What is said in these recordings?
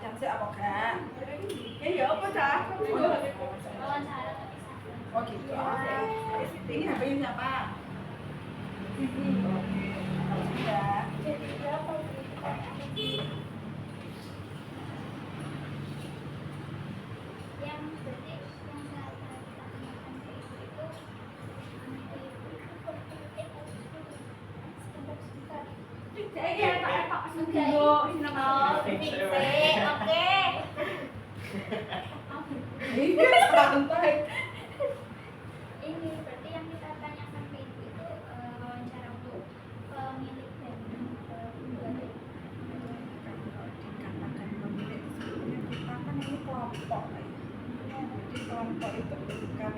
silakan sih apa enggak? Ya apa cah? Oh gitu. Ini HP-nya siapa? Oke. Sudah. Ini berarti yang kita tanyakan ke ibu itu wawancara untuk pemilik dan pembuat. Dikatakan pemilik sebenarnya kita kan ini kelompok. Jadi kelompok itu bukan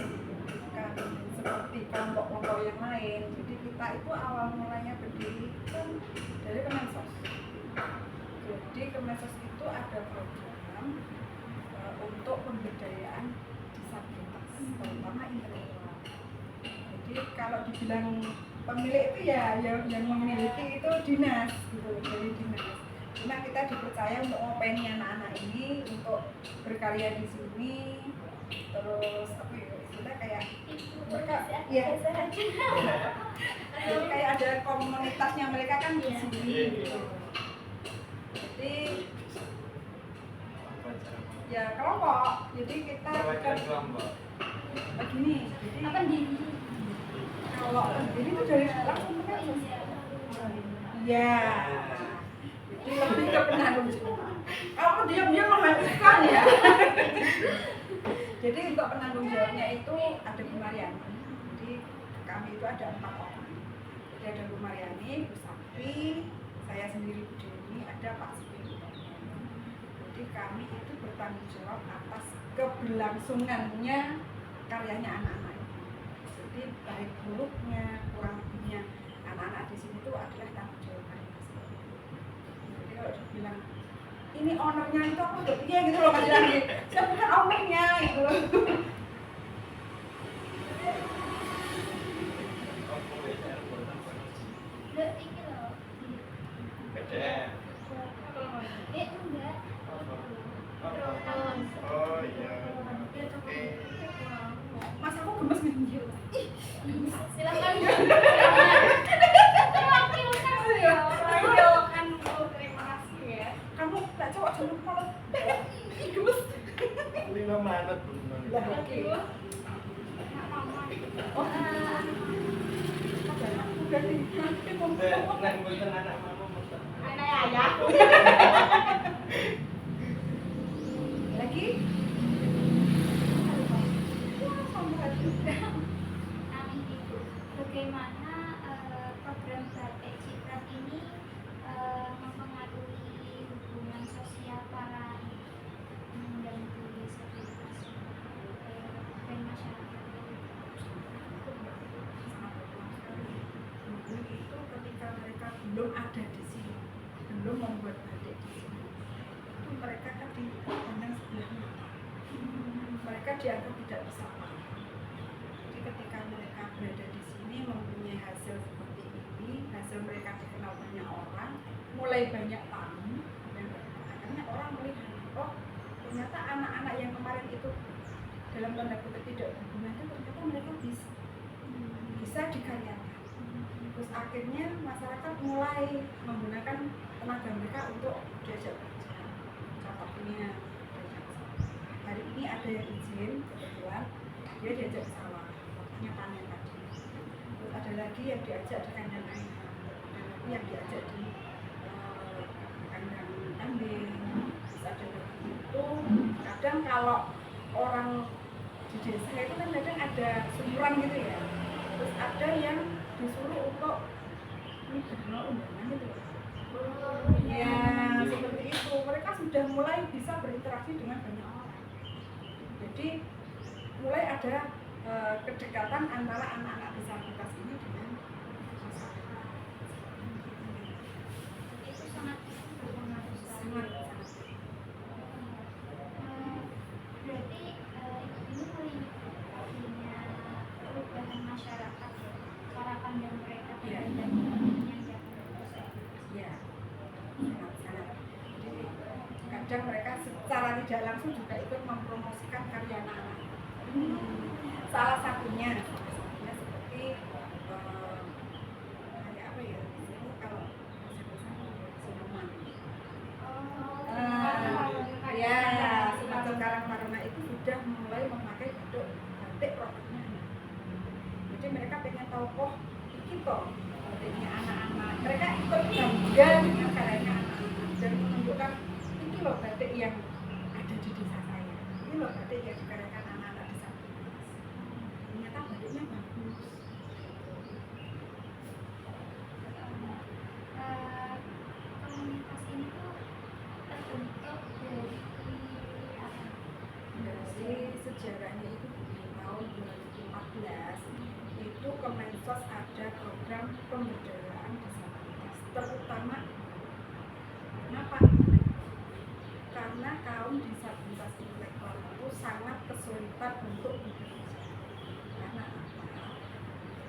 seperti kelompok-kelompok yang lain. Jadi kita itu awal mulanya berdiri kan dari Kemensos. Jadi Kemensos itu ada program untuk pemberdayaan disabilitas, terutama intelektual. Jadi kalau dibilang pemilik itu ya yang memiliki itu dinas gitu, dari dinas. Cuma kita dipercaya untuk ngopeni anak-anak ini untuk berkarya di sini, terus apa ya istilah kayak mereka ya kayak ada komunitasnya mereka kan di sini gitu. Jadi ya kelompok, jadi kita bukan begini. Jadi Apa di kalau ini tuh dari langsung kan ya. Jadi lebih ke penanggung jawab. Kamu diam-diam menghabiskan ya. Jadi untuk penanggung jawabnya itu ada Bu Mariani. Jadi kami itu ada 4 orang. Jadi ada Bu Mariani, Bu Sakti, saya sendiri Bu Dewi, ada Pak Sri. Jadi kami itu bertanggung jawab atas keberlangsungannya karyanya anak-anak itu. Jadi baik buruknya, kurang lebihnya anak-anak di sini itu adalah tanggung jawab kami. Jadi kalau dibilang ini ownernya itu aku udah iya gitu loh Mas lagi. Saya bukan ownernya gitu loh. ini loh. Enggak. Oh iya. Mas aku gemes nih. Silakan. Ayo kan terima kasih ya. Kamu tak cowok dulu kalau gemes. Lima manat belum. Lah oke. Oh. Udah nih. Nah, bukan anak mama masak. Anak ayah. Lagi? Amin Ibu. Bagaimana program Batik Ciprat ini mempengaruhi hubungan sosial para penyandang disabilitas dan masyarakat? Dulu itu ketika mereka belum ada di sini, belum membuat batik di sini, itu mereka kan dipandang sebelah mata. Mereka dianggap tidak bisa apa-apa. Jadi ketika mereka berada di sini mempunyai hasil seperti ini, hasil mereka dikenal banyak orang, mulai banyak tamu, dan akhirnya orang melihat, oh ternyata anak-anak yang kemarin itu dalam tanda kutip tidak berguna itu ternyata mereka bisa dikaryakan. Terus akhirnya masyarakat mulai menggunakan tenaga mereka untuk diajak kerja. Contohnya hari ini ada yang izin kebetulan dia diajak ke sawah, waktunya panen tadi. Terus ada lagi yang diajak di kandang ayam, ada lagi yang diajak di kandang kambing. Terus ada lagi itu kadang kalau orang di desa itu kan kadang ada sumuran gitu ya. Terus ada yang disuruh untuk ini berdoa undangan gitu ya seperti itu. Mereka sudah mulai bisa berinteraksi dengan banyak orang, jadi mulai ada kedekatan antara anak-anak disabilitas ini dengan masyarakat. Itu sangat berpengaruh sekali. Berarti ini punya perubahan masyarakat ya, cara pandang mereka terhadap penyandang disabilitas. Ya, sangat-sangat. Jadi kadang mereka secara tidak langsung juga ikut mempromosikan karya anak-anak. Salah satunya seperti kayak apa ya? Misalnya kalau siluman. Ya, semacam Karang Taruna itu sudah mulai memakai bentuk batik produknya. Jadi mereka pengen tahu kok ini kok batiknya anak-anak. Mereka ikut bangga dengan karyanya anak-anak dan menunjukkan ini loh batik yang ada di desa saya. Ini loh batik yang dikaryakan anak-anak desa kita. Ternyata batiknya bagus. Komunitas ini tuh terbentuk dari apa? Dari sejarahnya itu di tahun 2014 itu Kemensos ada program pemberdayaan disabilitas, terutama kenapa? Karena kaum disabilitas intelektual itu sangat kesulitan untuk bekerja. Karena apa?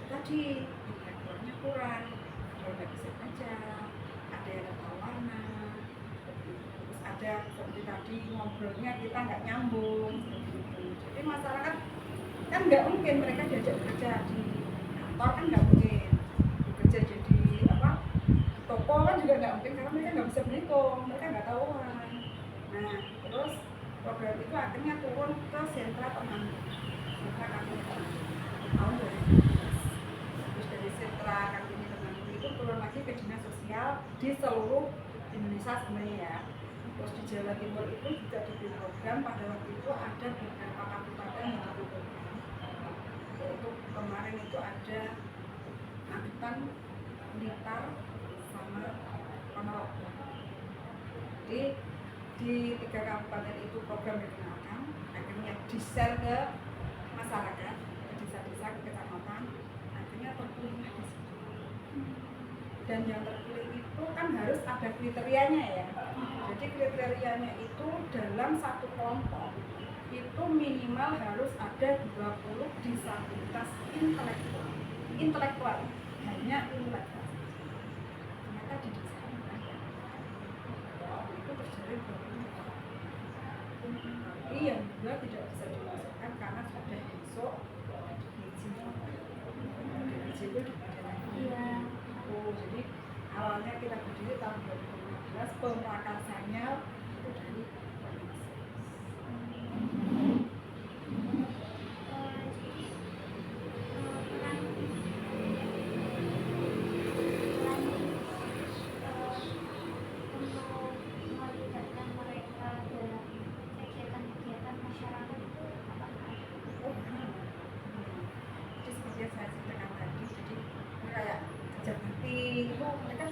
Tadi intelektualnya kurang, dia nggak bisa baca, ada yang tahu warna, terus ada seperti tadi ngobrolnya kita nggak nyambung, jadi masyarakat kan nggak mungkin mereka diajak bekerja di kantor, kan nggak mungkin bekerja jadi apa toko kan juga nggak mungkin karena mereka nggak bisa berhitung, mereka nggak tahu uang. Nah terus program itu akhirnya turun ke sentra penanggung, sentra Kartini tahun 2012. Terus dari sentra Kartini penanggung itu turun lagi ke dinas sosial di seluruh Indonesia sebenarnya ya. Terus di Jawa Timur itu juga dibikin program, pada waktu itu ada beberapa kabupaten yang dibikin program. Yaitu kemarin itu ada Magetan, Blitar, sama Ponorogo. Jadi di 3 kabupaten itu program dikenalkan, akhirnya di-share ke masyarakat, ke desa-desa, ke kecamatan, akhirnya terpilihlah di situ. Dan yang terpilih itu kan harus ada kriterianya ya. Jadi kriterianya itu dalam satu kelompok itu minimal harus ada 20 disabilitas intelektual, hanya intelektual. Ternyata di desa itu terjadi tapi yang dua tidak bisa dimasukkan karena sudah masuk izin itu Iya. jadi awalnya kita berdiri tahun 2015, pemrakasannya itu dari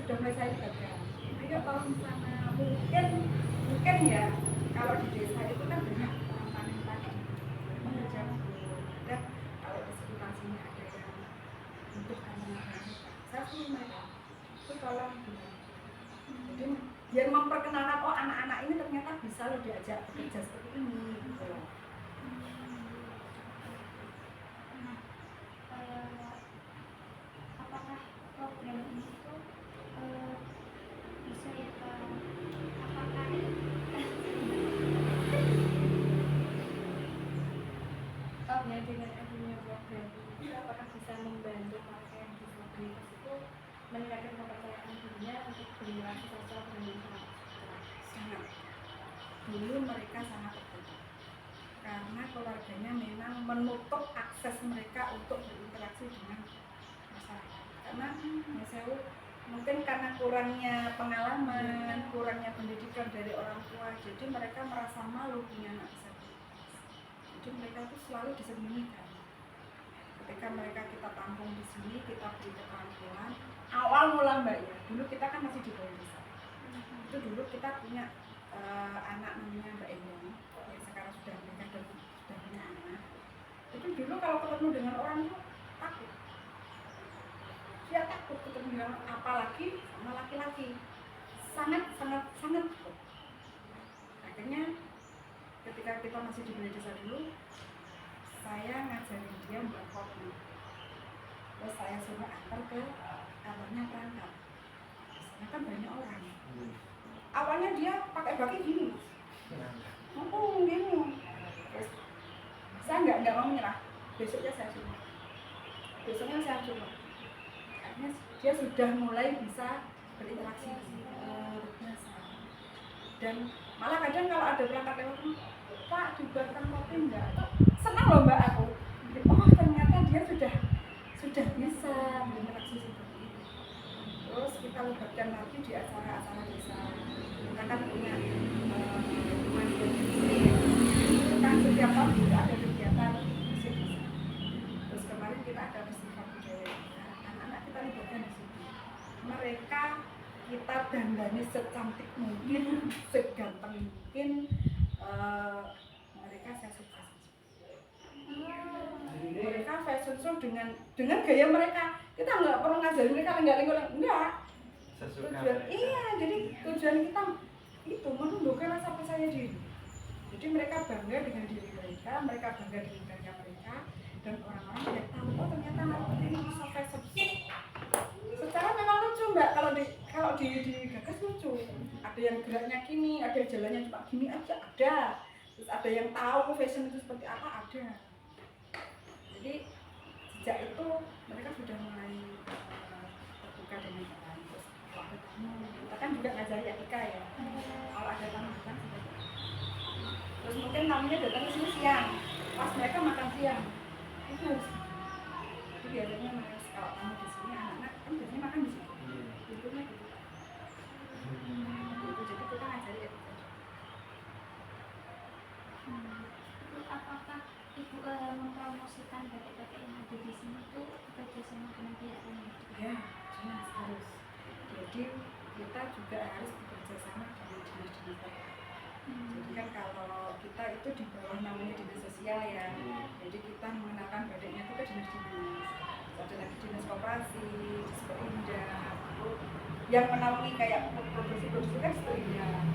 sudah mulai saya libatkan. Ayo kalau misalnya mungkin ya kalau di desa itu kan banyak panen padi, mengerja ada kalau di sekitar sini ada yang untuk anak-anak saya suruh mereka itu tolong jadi biar memperkenalkan oh anak-anak ini ternyata bisa loh diajak bekerja seperti ini gitu loh. Apakah program ini tuh bisa ya apakah ya dengan adanya program ini apakah bisa membantu mereka yang disabilitas itu meningkatkan kepercayaan dirinya untuk berinteraksi sosial dengan masyarakat? Sangat. Dulu mereka sangat tertutup karena keluarganya memang menutup akses mereka untuk berinteraksi dengan masyarakat. Karena mungkin karena kurangnya pengalaman, kurangnya pendidikan dari orang tua, jadi mereka merasa malu punya anak disabilitas. Jadi mereka itu selalu disembunyikan. Ketika mereka kita tampung di sini, kita beri keterampilan. Awal mula mbak ya, dulu kita kan masih di bawah desa. Itu dulu kita punya anak namanya Mbak Endang, yang sekarang sudah menikah dan sudah punya anak. Itu dulu kalau ketemu dengan orang itu takut. Dia takut ketemu dengan apalagi sama laki-laki. Sangat takut. Akhirnya ketika kita masih di balai desa dulu, saya ngajarin dia buat kopi. Terus saya suruh antar ke kantornya perangkat. Di sana kan banyak orang. Awalnya dia pakai baki gini, Gini. Terus saya nggak mau menyerah. Besoknya saya coba. Akhirnya dia sudah mulai bisa berinteraksi biasa. Dan malah kadang kalau ada perangkat lewat, Pak dibuatkan kopi enggak? Senang loh Mbak aku. Oh ternyata dia sudah bisa berinteraksi seperti itu. Terus kita libatkan lagi di acara-acara desa. Kita kan punya itu kan setiap tahun juga ada kegiatan musik desa. Terus kemarin kita ada festival budaya. Anak-anak kita libatkan di situ. Mereka kita dandani secantik mungkin, seganteng mungkin, mereka saya suka. Mereka fashion show dengan gaya mereka. Kita nggak perlu ngajarin mereka lenggak-lenggok, enggak. Iya, jadi tujuan kita itu menumbuhkan rasa percaya diri. Jadi mereka bangga dengan diri mereka bangga dengan karya mereka, dan orang-orang tidak tahu oh ternyata anak ini bisa fashion show. Secara memang lucu Mbak, kalau digagas lucu. Ada yang geraknya gini, ada yang jalannya cuma gini aja, ada. Terus ada yang tahu fashion itu seperti apa, ada. Jadi sejak itu mereka sudah mulai terbuka dengan baik. Terus waktu tamu, kita kan juga ngajari etika ya. Kalau ada tamu datang terus mungkin tamunya datang ke sini siang, pas mereka makan siang, itu harus. Jadi biasanya mereka kalau tamu di sini anak-anak kan biasanya makan di sini. Pintunya gitu. Jadi kita ngajari etika. Apakah Ibu mempromosikan batik-batik yang ada di sini itu bekerja sama dengan pihak lain? Ya, jelas harus. Jadi kita juga harus bekerja sama dengan dinas-dinas terkait. Jadi kan kalau kita itu di bawah namanya dinas sosial ya, jadi kita mengenalkan batiknya itu ke dinas-dinas. Ada lagi dinas koperasi, Disperinda, yang menaungi kayak produksi kan Disperinda.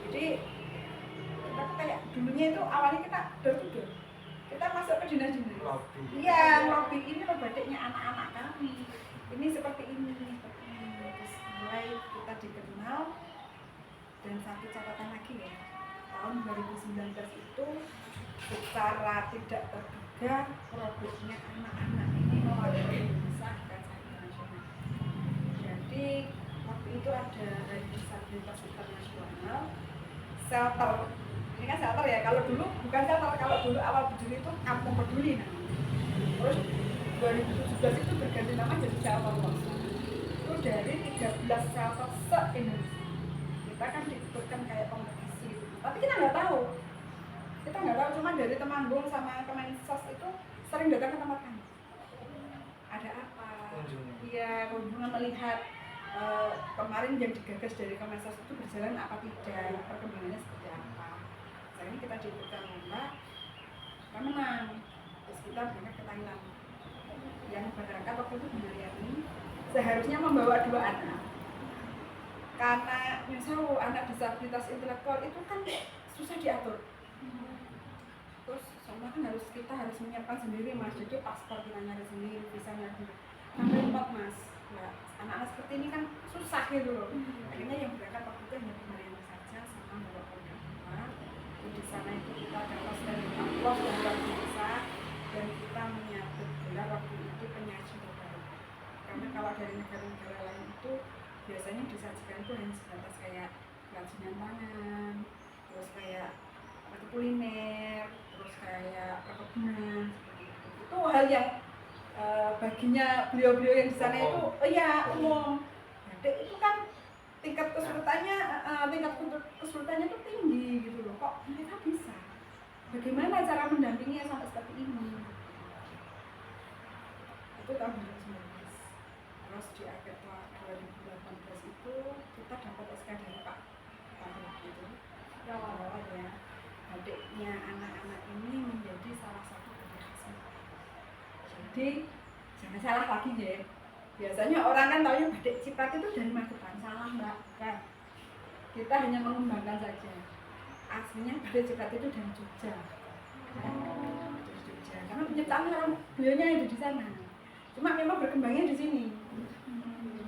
Jadi kita kayak dulunya itu awalnya kita door to door. Kita masuk ke dinas-dinas. Iya, lobby ini loh batiknya anak-anak kami. Ini seperti ini. Terus mulai kita dikenal. Dan satu catatan lagi ya, tahun 2019 itu secara tidak terduga produknya anak-anak ini mewakili Indonesia di kancah internasional. Jadi waktu itu ada Hari Disabilitas Internasional, shelter. Ini kan shelter ya, kalau dulu bukan shelter, kalau dulu awal berdiri itu Kampung Peduli namanya. Terus 2017 itu berganti nama jadi shelter. Itu dari 13 shelter se-Indonesia. Kita kan diikutkan kayak kompetisi, tapi kita nggak tahu, cuma dari Temanggung sama Kemensos itu sering datang ke tempat kami. Ada apa? Iya, kunjungan melihat kemarin yang digagas dari Kemensos itu berjalan apa tidak, perkembangannya seperti apa. Nah ini kita diikutkan lomba, kita menang, terus kita berangkat ke Thailand. Yang berangkat waktu itu Bu Mariani seharusnya membawa 2 anak. Karena misalnya anak disabilitas intelektual itu kan susah diatur. Terus sama kan kita harus menyiapkan sendiri Mas, jadi paspor kita nyari sendiri, visa nyari sampai 4 Mas. Nah, anak-anak seperti ini kan susah gitu loh. Akhirnya yang berangkat waktu itu hanya Mariana saja sama bawa keluarga. Di sana itu kita dapat dari Allah yang luar biasa, dan kita menyambut gelar waktu itu penyaji terbaik. Karena kalau dari negara-negara lain itu biasanya disajikan itu hanya sebatas kayak kerajinan tangan, terus kayak kuliner, terus kayak perkebunan. Itu hal yang baginya beliau-beliau yang di sana itu iya umum. Batik itu kan tingkat kesulitannya itu tinggi gitu loh. Kok mereka bisa? Bagaimana cara mendampinginya sampai seperti ini? Itu tahun 2019. Terus di akhir 2018 itu kita dapat SK dari Pak itu ya batiknya anak-anak ini menjadi salah satu budaya khas. Jadi jangan salah lagi ya, biasanya orang kan taunya batik Cipat itu dari Magetan. Salah Mbak, kan kita hanya mengembangkan saja. Aslinya batik Cipat itu dari Jogja. Dari Jogja karena penciptaan orang beliaunya ada di sana, cuma memang berkembangnya di sini.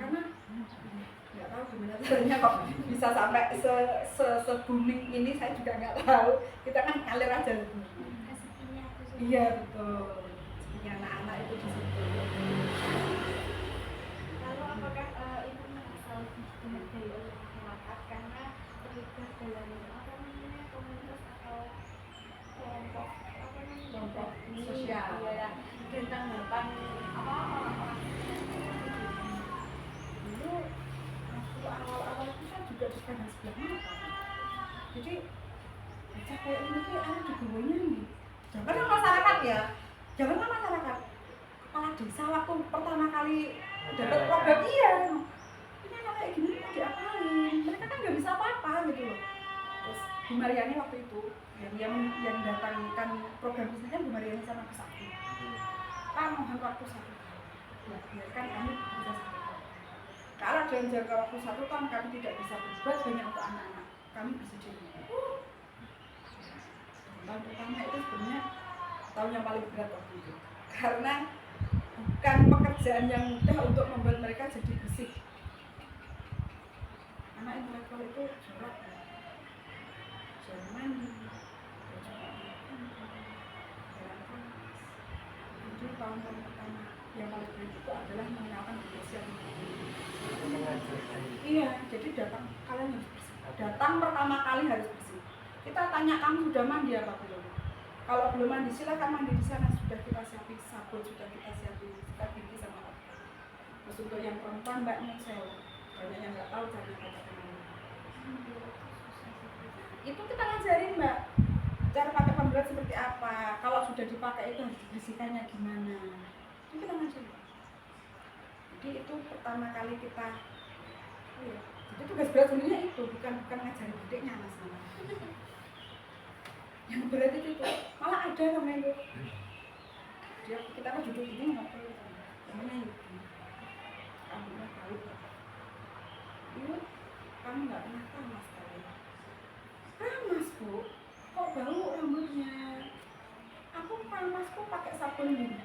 Karena nggak tahu gimana caranya kok bisa bisa sampai se booming ini saya juga nggak tahu. Kita kan ngalir aja. Rezekinya aku sih. Iya betul. Rezekinya anak-anak itu di situ. Lalu apakah itu merasa lebih dihargai oleh masyarakat karena terlibat dalam apa namanya komunitas atau kelompok apa namanya Kelompok ini, sosial. ya, dan tanggapan apa orang-orang Dulu waktu awal-awal itu kan juga dipandang sebelah mata. Jadi baca kayak ini tuh ada digawonya nih. Jangan masyarakat ya. Jangan masyarakat. Kepala desa waktu pertama kali dapat program iya. Ini anak kayak gini mau diapain? Mereka kan nggak bisa apa-apa gitu loh. Terus Bu Mariani waktu itu yang datangkan program bisnisnya Bu Mariani sama Bu Sakti. Pak mohon waktu 1 tahun. Ya, biarkan kami bisa satu tahun. Kalau dalam jangka waktu 1 tahun kami tidak bisa berbuat banyak untuk anak-anak, kami bersedia. Tahun pertama itu sebenarnya tahun yang paling berat waktu itu, karena bukan pekerjaan yang mudah untuk membuat mereka jadi bersih. Anak intelektual itu jorok, jarang mandi, jarang panas. Jadi tahun-tahun pertama yang paling berat itu adalah mengenalkan kebersihan. Iya, jadi datang kalian harus bersih. Datang pertama kali harus bersih. Kita tanya kamu sudah mandi apa belum? Kalau belum mandi silakan mandi di sana, sudah kita siapin sabun, sudah kita siapin sikat gigi sama apa. Terus untuk yang perempuan Mbak Nyesel, banyak yang nggak tahu cara pakai pemberat. Itu kita ngajarin Mbak, cara pakai pemberat seperti apa. Kalau sudah dipakai itu harus dibersihkannya gimana. Itu kita ngajarin. Jadi itu pertama kali kita, jadi tugas berat sebenarnya itu bukan ngajarin dedeknya masalah. Yang berat itu malah ada namanya itu. Dia kita kan duduk ini ngobrol, namanya itu. Kamu tahu? Ibu, kamu nggak pernah panas kali? Panas Bu, kok bau rambutnya? Aku panas kok pakai sabun ini.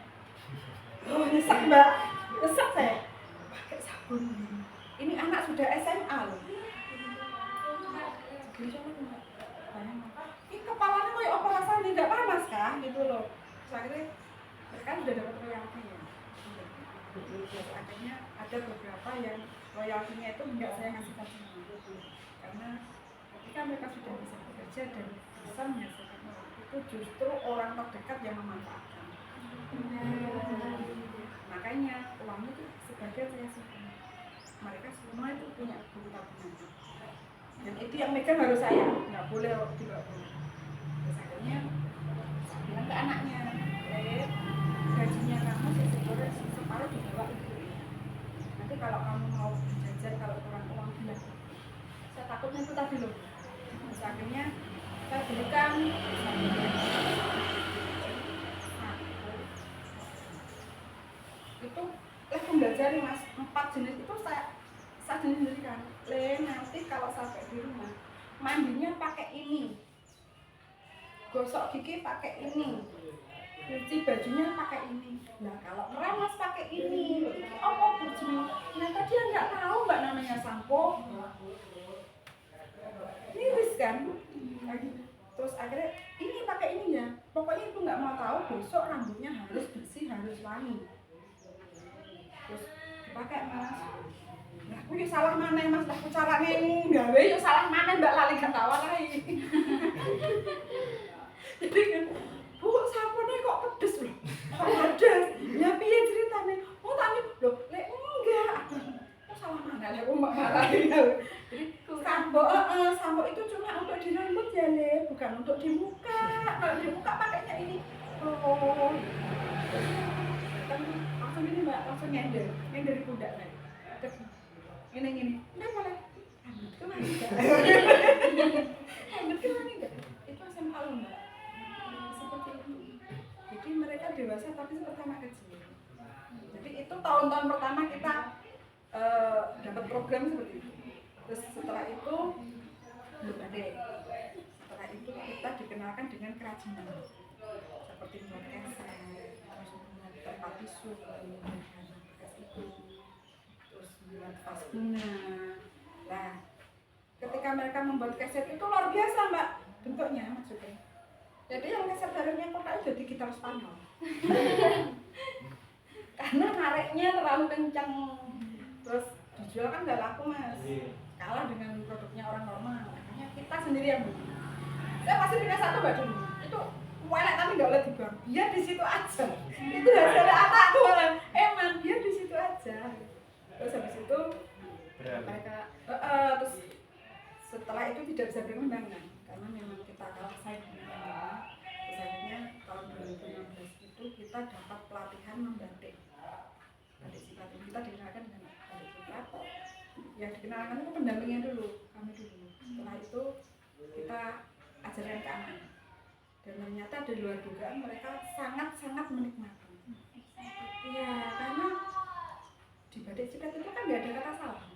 Oh nyesek Mbak, nyesek saya. Pakai sabun ini. Ini anak sudah SMA loh. Jadi coba Mbak, bayangkan. Ini kepalanya kayak operasi nih, nggak panas kah? Gitu loh. Terus akhirnya mereka sudah dapat royalti ya. Terus akhirnya ada beberapa yang royaltinya itu nggak saya ngasihkan semua. Karena ketika mereka sudah bisa bekerja dan bisa menghasilkan uang, itu justru orang terdekat yang memanfaatkan. Makanya uangnya itu sebagian saya simpan. Mereka semua itu punya buku tabungan. Dan itu yang megang harus saya, nggak boleh dibawa pulang. Terus akhirnya saya bilang ke anaknya, gajinya kamu sebenarnya separuh dibawa itu. Nanti kalau kamu mau jajan, kalau kurang uang bilang. Saya takutnya itu tadi loh. Terus akhirnya saya belikan itu pembelajaran Mas, 4 jenis itu saya sendirikan. Nanti kalau sampai di rumah mandinya pakai ini, gosok gigi pakai ini, cuci bajunya pakai ini. Nah kalau keramas pakai ini. Oh bujuni. Ternyata dia nggak tahu Mbak namanya sampo. Miris kan? Terus akhirnya ini pakai ini ya. Pokoknya itu nggak mau tahu, besok rambutnya harus bersih, harus wangi. Terus dipakai Mas. Nah, aku yuk salah mana Mas, aku caranya ini gawe yuk salah mana Mbak lali ketawa lagi. Jadi kan, Bu sampone kok pedes loh. Kok pedes? Ya piye ceritanya? Oh tanya loh, lek enggak. Kok salah mana lek Mbak marahin. Jadi sampo itu cuma untuk di rambut ya Le, bukan untuk di muka. Kalau di muka pakainya ini. Oh. Kan langsung ini Mbak, langsung nyender dari pundak nih. Ini udah boleh rambut kemana enggak? Rambut kemana enggak? Itu SMA loh Mbak, seperti itu. Jadi mereka dewasa tapi seperti anak kecil. Jadi itu tahun-tahun pertama kita dapat program seperti itu. Terus setelah itu belum ada. Setelah itu kita dikenalkan dengan kerajinan seperti buat keset, terus buat tempat tisu, terus buat vas bunga. Nah, ketika ketika mereka membuat keset itu luar biasa mbak bentuknya maksudnya. Jadi yang keset barunya kotak itu jadi gitar Spanyol. Karena nariknya terlalu kencang, terus dijual kan nggak laku mas, kalah dengan produknya orang normal. Makanya kita sendiri yang beli. Saya pasti punya satu baju itu welek tapi nggak boleh dibuang, biar di situ aja. Itu hasilnya anakku emang biar di situ aja. Terus habis itu mereka terus setelah itu tidak bisa berkembang kan, karena memang kita kalah saing dengan orang. Terus akhirnya tahun 2016 itu kita dapat pelatihan membatik. Batik Ciprat kita dikenalkan dengan Batik Ciprat. Yang dikenalkan itu pendampingnya dulu, kami dulu. Setelah itu kita ajarkan ke anak. Dan ternyata di luar dugaan mereka sangat-sangat menikmati. Iya, karena di Batik Ciprat itu kan nggak ada kata salah.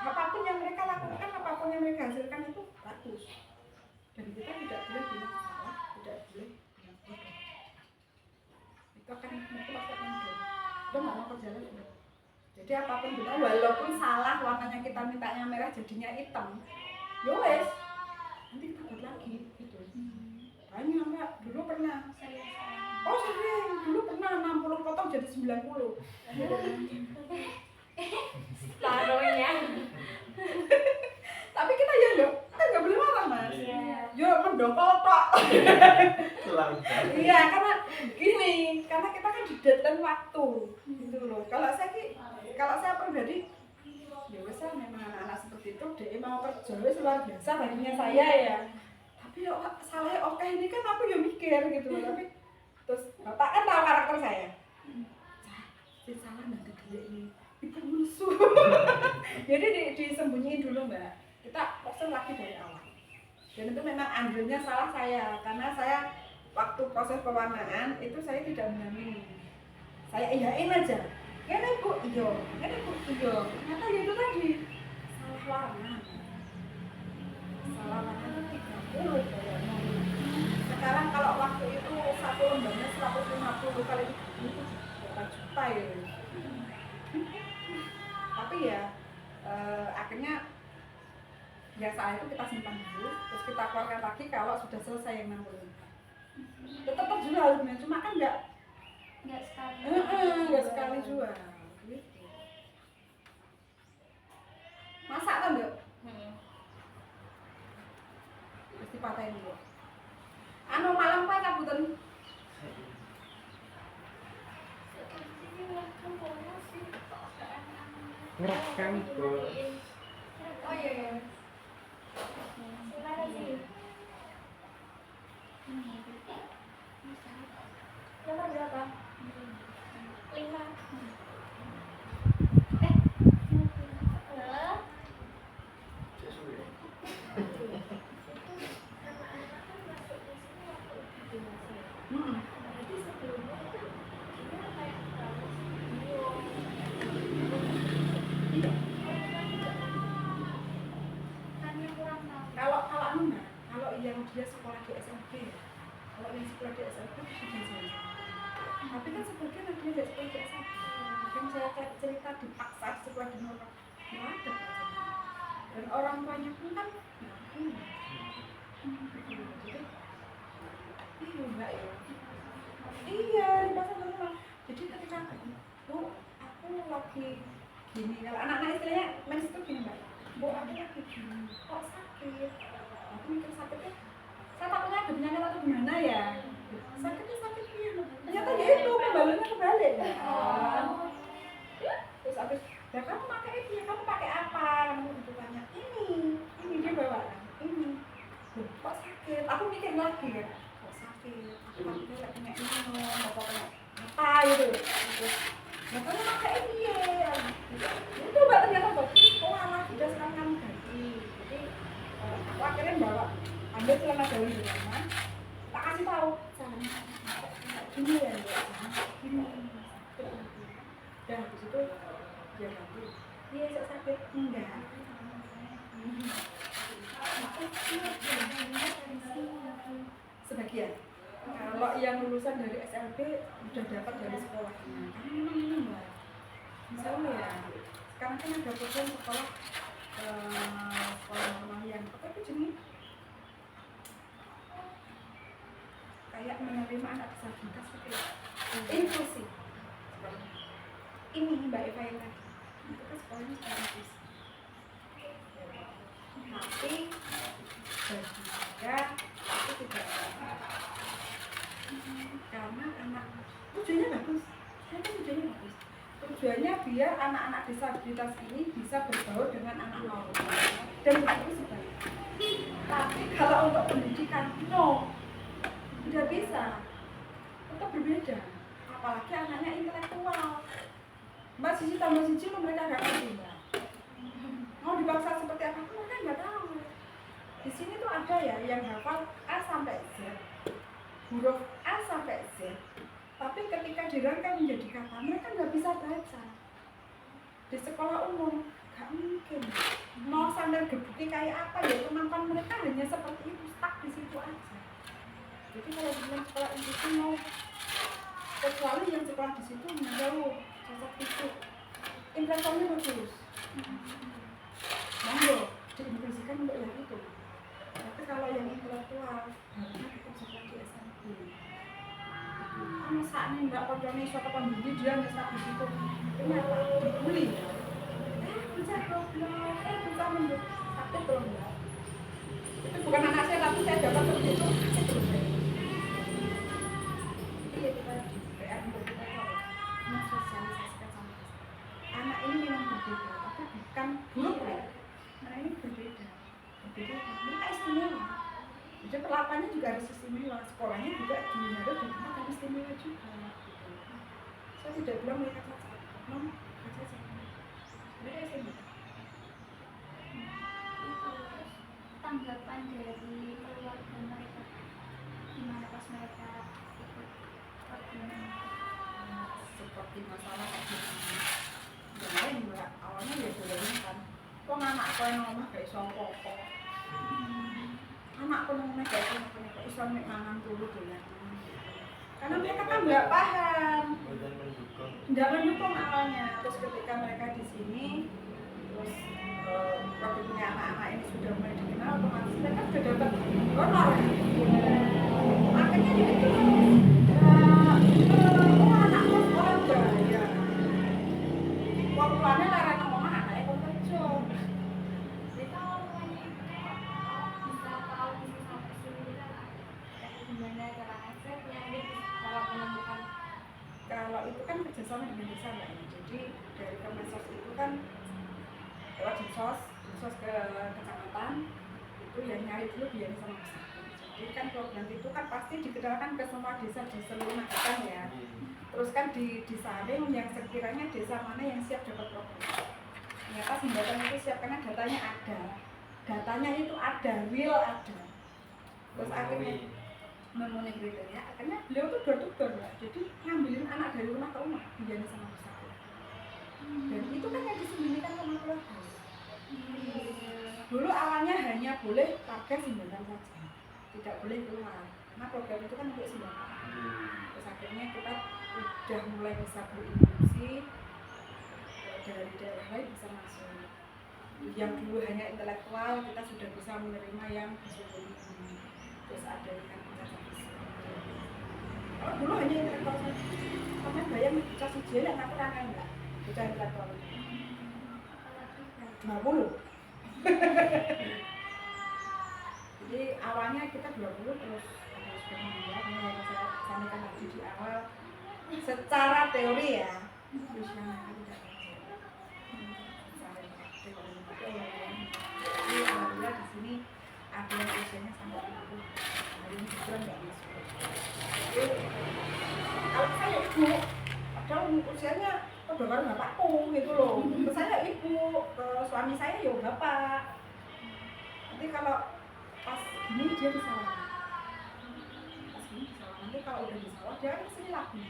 Apapun yang mereka lakukan, apapun yang mereka hasilkan itu bagus. Dan kita tidak boleh bilang salah, tidak boleh bilang bodoh. Itu akan mereka pasti akan bodoh. Udah nggak mau kerja lagi. Jadi apapun kita, walaupun salah warnanya kita mintanya merah jadinya hitam, ya wes, nanti kita buat lagi gitu. Banyak mbak, dulu pernah. Oh sering, dulu pernah 60 potong jadi 90. Taruhnya. Tapi kita ya enggak, kita nggak boleh marah mas. Yo mendongkol tok. Iya karena gini, karena kita kan di deadline waktu gitu loh. Kalau saya pribadi, ya wes memang anak-anak seperti itu, dia mau kerja wes luar biasa baginya saya ya. Tapi ya salahnya oke ini kan aku ya mikir gitu loh. Tapi terus bapak kan tahu karakter saya. Saya salah nanti dia ini itu musuh. Jadi disembunyiin dulu mbak. Kita proses lagi dari awal. Dan itu memang andilnya salah saya karena saya waktu proses pewarnaan itu saya tidak mendampingi. Saya iyain aja. Ini bu, iyo. Ini bu, iyo. Ternyata ya itu tadi salah warna. Salah warna itu 30 kayaknya. Sekarang kalau waktu itu satu lembarnya 150 kali itu berapa juta ya. Tapi ya akhirnya yang salah itu kita simpan dulu, terus kita keluarkan lagi kalau sudah selesai yang 60. Tetap terjual sebenarnya, cuma kan nggak sekali jual. Gitu. Masak kan enggak? Mesti patahin dulu. Anu malam Pak kabutan. Ngerekam kok. Oh iya. Gimana sih? Nomor berapa? 5. Halo? Kalau yang dia sekolah di SMP, kalau yang sekolah di SMP itu biasa. Tapi kan sebagian ada yang sekolah di SMP. Yang saya cerita dipaksa sekolah di Nora, nggak ada pelajaran. Dan orang tuanya pun kan jadi iya mbak ya. Iya dipaksa rumah. Jadi ketika bu aku lagi gini, kalau anak-anak istilahnya mens itu gini mbak. Bu aku lagi gini, kok sakit? Aku mikir sakitnya, saya takutnya ada penyakit atau gimana ya? Sakitnya sakit iya. Ternyata ya itu pembaliknya kebalik ya. Terus habis, ya kamu pakai ini, kamu pakai apa? Kamu tanya ini dia bawa ini. Loh, kok sakit? Aku mikir lagi ya, kok sakit? Aku takutnya nggak punya ini, atau punya apa gitu. Terus, ya kamu pakai ini ya. Itu mbak ternyata kok, oh anak sudah sekarang kamu ganti. Jadi aku akhirnya bawa ambil celana dalam di rumah, tak kasih tahu caranya gini ya mbak, gini dan habis itu dia ganti iya sakit enggak sebagian kalau yang lulusan dari SLB udah dapat dari sekolahnya kan memang ini mbak misalnya ya sekarang kan ada program sekolah sekolah normal yang apa itu jenis kayak menerima anak disabilitas gitu ya, inklusif. Ini Mbak Eva yang tadi itu kan sekolahnya sekolah inklusif, tapi bagi saya itu tidak karena anak tujuannya bagus, saya kan tujuannya bagus. Tujuannya biar anak-anak disabilitas ini bisa berbaur dengan anak normal dan itu sebaik. Tapi kalau untuk pendidikan, no, tidak bisa, tetap berbeda. Apalagi anaknya intelektual. Mbak Sisi tambah Sisi mereka nggak ngerti Mbak. Mau dipaksa seperti apa pun mereka nggak tahu. Di sini tuh ada ya yang hafal A sampai Z, huruf A sampai Z. Tapi ketika dirangkai menjadi kata, mereka nggak bisa baca. Di sekolah umum, nggak mungkin. Mau sandal gebuki kayak apa ya, kemampuan mereka hanya seperti itu, stuck di situ aja. Jadi kalau bilang sekolah inklusi mau, kecuali yang sekolah di situ jauh, cocok itu, intelektualnya bagus. Monggo, diinklusikan untuk yang itu. Tapi kalau yang intelektual, harusnya kita sekolah di SMP. Saat ini mbak kodone suatu pembeli dia ngestak di situ, kenapa? Dibully. Bisa goblok, bisa menduk. Tapi tuh mbak, itu bukan anak saya tapi saya dapat seperti itu. Iya kita di PR untuk kita mensosialisasikan sama anak ini memang berbeda, tapi bukan buruk ya. Anak ini berbeda, mereka istimewa. Jadi perlakuannya juga harus istimewa, sekolahnya juga harus dengan istimewa juga. Saya tidak bilang mereka cacat, non cacat. Mereka istimewa. Tanggapan dari keluarga mereka gimana pas mereka ikut pertemuan? Seperti masalah yang lain mbak, awalnya ya bolehnya kan, kok anak aku yang ngomong kayak songkok. Anak aku ngomongnya kayak kok Islam nek mangan dulu doyan. Karena mereka kan nggak paham, nggak mendukung awalnya. Terus ketika mereka di sini, terus waktu punya anak-anak ini sudah mulai dikenal, otomatis mereka sudah dapat honor. Akhirnya jadi anakku sekolah jaya. Waktuannya larang ngomong anaknya kok kerja. Kalau itu kan kerjasama dengan desa mbak. Jadi dari Kemensos itu kan lewat dinsos ke kecamatan itu yang nyari dulu biaya sama masyarakat. Jadi kan program itu kan pasti dikenalkan ke semua desa di seluruh Magetan ya. Terus kan disaring yang sekiranya desa mana yang siap dapat program. Ternyata Jembatan itu siap karena datanya ada. Datanya itu ada, real ada. Terus akhirnya memenuhi kriteria, akhirnya beliau tuh door-to-door ya. Jadi ngambilin anak dari rumah ke rumah biaya sama masyarakat. Dan itu kan yang disembunyikan sama keluarga. Dulu awalnya hanya boleh warga Simbatan saja, tidak boleh keluar. Karena program itu kan untuk Simbatan. Terus akhirnya kita udah mulai bisa berinklusi, dari daerah lain bisa masuk. Yang dulu hanya intelektual, kita sudah bisa menerima yang disebut. Terus ada yang cacat fisik. Kalau dulu hanya intelektual saja, karena bayang bisa sijil yang aku rangai enggak, bisa intelektual. 20. Jadi awalnya kita 20 terus ada sudah meninggal, yang saya sampaikan tadi di awal secara teori ya, terus yang tidak jadi alhamdulillah di sini ada yang usianya sampai 20 hari ini juga nggak masuk. Kalau saya ibu, padahal usianya udah baru bapakku gitu loh. Saya ibu, ke suami saya ya bapak. Nanti kalau pas gini dia di sawah. Pas gini di sawah. Nanti kalau udah di sawah dia kan kesini lagi.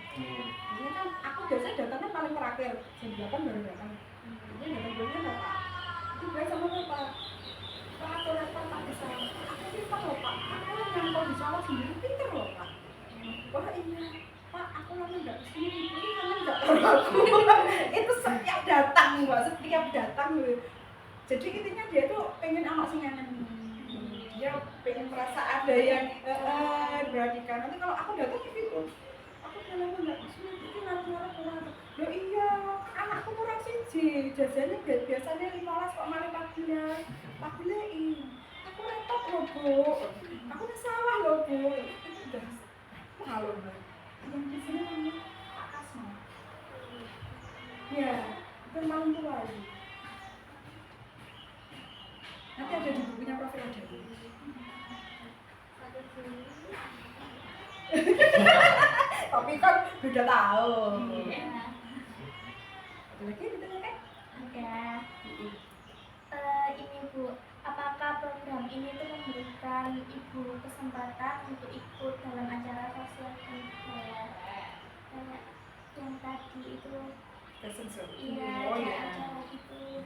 Ini kan aku biasanya datangnya paling terakhir, jam 8 baru datang. Jadi datang-datangnya bapak. Itu bilang sama bapak, Pak aku datang tak di sawah. Aku pintar loh Pak, aku nyangkau di sawah sendiri pintar loh Pak. Wah iya Pak, aku lama nggak kesini, ini kangen nggak tahu aku. Itu setiap datang Mbak, setiap datang Jadi intinya dia tuh pengen anak singangan, dia pengen merasa ada yang diperhatikan. Nanti kalau aku datang gitu, aku bilang enggak, ini ngaruh-ngaruh kurang. Ya iya, anakku kurang siji, jajannya biasanya 15 kok malah 14. 14 iya. Aku repot loh bu, aku udah salah loh bu. Itu udah malu mbak. Yang di sini namanya Pak Asma. Ya, itu malam tua ini. Nanti ada di bukunya profil ada. Tapi kan beda tahun. Ada lagi kan? Ada. Ini Bu, apakah program ini tuh memberikan Ibu kesempatan untuk ikut dalam acara sosial kayak yang tadi itu? Iya, Oh kayak ya. acara itu.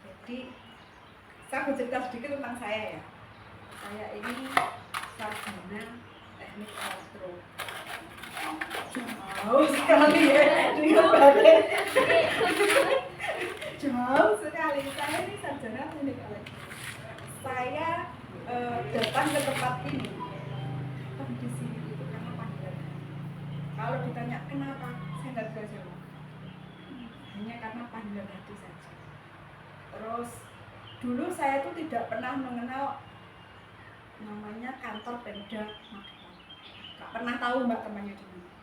Jadi saya mau cerita sedikit tentang saya ya. Saya ini sarjana teknik elektro. Jauh sekali ya dengan badan. Jauh sekali. Saya ini sarjana teknik elektro. Saya datang ke tempat ini. Di sini itu karena panggilan. Kalau ditanya kenapa, saya nggak bisa jawab. Hanya karena panggilan hati saja. Terus dulu saya tuh tidak pernah mengenal namanya kantor Pemda Magelang. Gak pernah tahu mbak temannya di mana.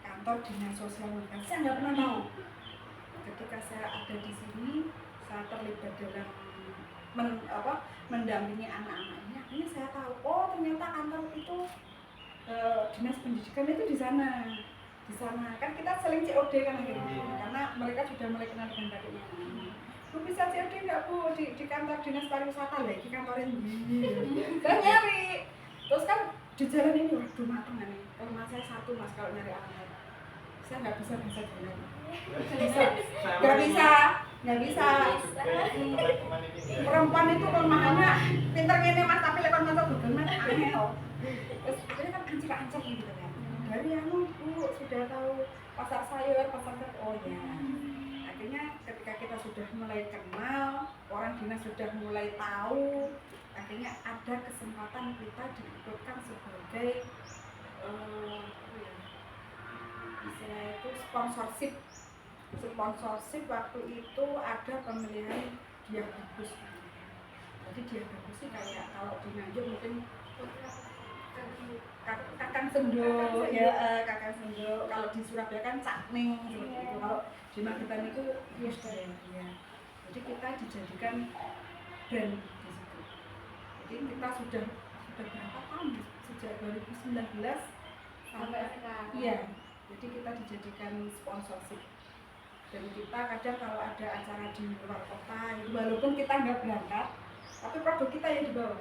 Kantor dinas sosial Magelang, saya nggak pernah tahu. Ketika saya ada di sini, saya terlibat dalam mendampingi anak-anak ini saya tahu, oh ternyata kantor itu dinas pendidikan itu di sana. Di sana kan kita sering COD kan akhirnya, karena mereka sudah mulai kenal dengan batiknya. Bu bisa COD nggak Bu di kantor dinas pariwisata lagi kantor ini? Saya nyari, terus kan di jalan ini waduh mateng nih, rumah saya satu mas kalau nyari anak, saya nggak bisa bahasa jalan, nggak bisa. Perempuan itu kelemahannya pinter gini mas, tapi lekon masuk Google mas angel. Terus akhirnya kan ancur gitu kan. Dari Bu sudah tahu pasar sayur, oh ya. Akhirnya ketika kita sudah mulai kenal, orang dinas sudah mulai tahu, akhirnya ada kesempatan kita diikutkan sebagai istilah itu sponsorship waktu itu ada pemilihan dia bagus. Jadi dia bagus sih kayak kalau di Nganjuk mungkin Kakang Sendo ya, Kakang Sendo. Kalau di Surabaya kan Cakning seperti itu. Kalau di Magelang itu ya. Jadi kita dijadikan brand di situ. Jadi kita sudah berapa tahun sejak 2019 sampai sekarang. Iya. Jadi kita dijadikan sponsorship. Dan kita kadang kalau ada acara di luar kota, walaupun kita nggak berangkat, tapi produk kita yang dibawa.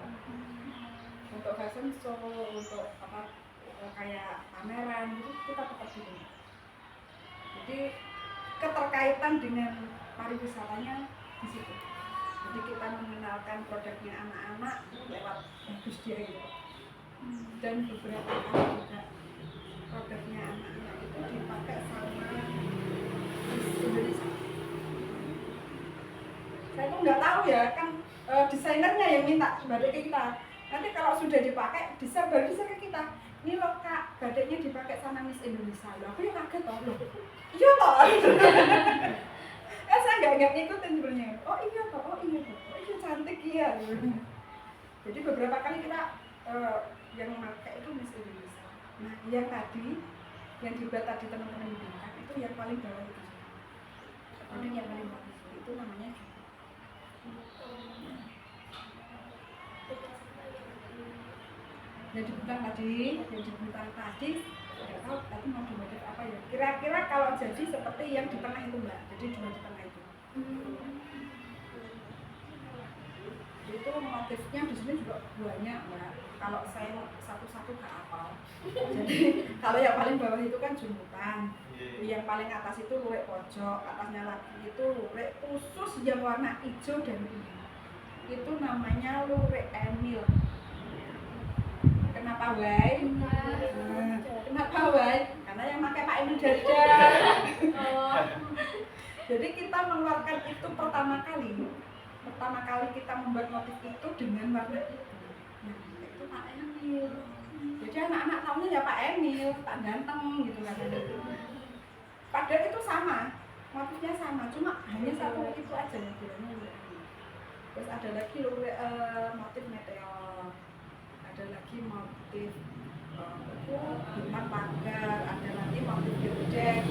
Untuk fashion show, untuk kayak pameran itu kita tetap di sini. Jadi keterkaitan dengan pariwisatanya di situ. Jadi kita mengenalkan produknya anak-anak lewat bagus dia itu. Dan beberapa kali juga produknya anak-anak itu dipakai sama Indonesia. Saya tuh nggak tahu ya kan desainernya yang minta batik ke kita. Nanti kalau sudah dipakai baru bisa ke kita. Ini loh kak, batiknya dipakai sama Miss Indonesia. Loh aku yang kaget loh. Iya loh. Saya nggak ngikutin sebenarnya. Oh iya cantik ya. Jadi beberapa kali kita yang memakai itu Miss Indonesia. Nah yang tadi yang dibuat tadi teman-teman bilang itu yang paling bawah itu. Jadi yang paling bawah itu namanya yang dibentang tadi, nggak tahu tadi mau dibuat apa ya. Kira-kira kalau jadi seperti yang di tengah itu mbak, jadi dua di tengah itu. Itu motifnya di sini juga banyak mbak. Kalau saya satu-satu nggak hafal. Jadi kalau yang paling bawah itu kan jemputan, yang paling atas itu lurik pojok, atasnya lagi itu lurik khusus yang warna hijau dan biru. Itu namanya lurik Emil. Kenapa why? Kenapa why? Karena yang pakai Pak Emil Dardak. Jadi kita mengeluarkan itu pertama pertama kali kita membuat motif itu dengan warna itu. Nah, itu Pak Emil. Jadi anak-anak tahunya ya Pak Emil, Pak Ganteng gitu kan. Padahal itu sama, motifnya sama, cuma hanya satu itu aja yang bilangnya. Terus ada lagi motif meteor, ada lagi motif bintang pagar, ada lagi motif gede,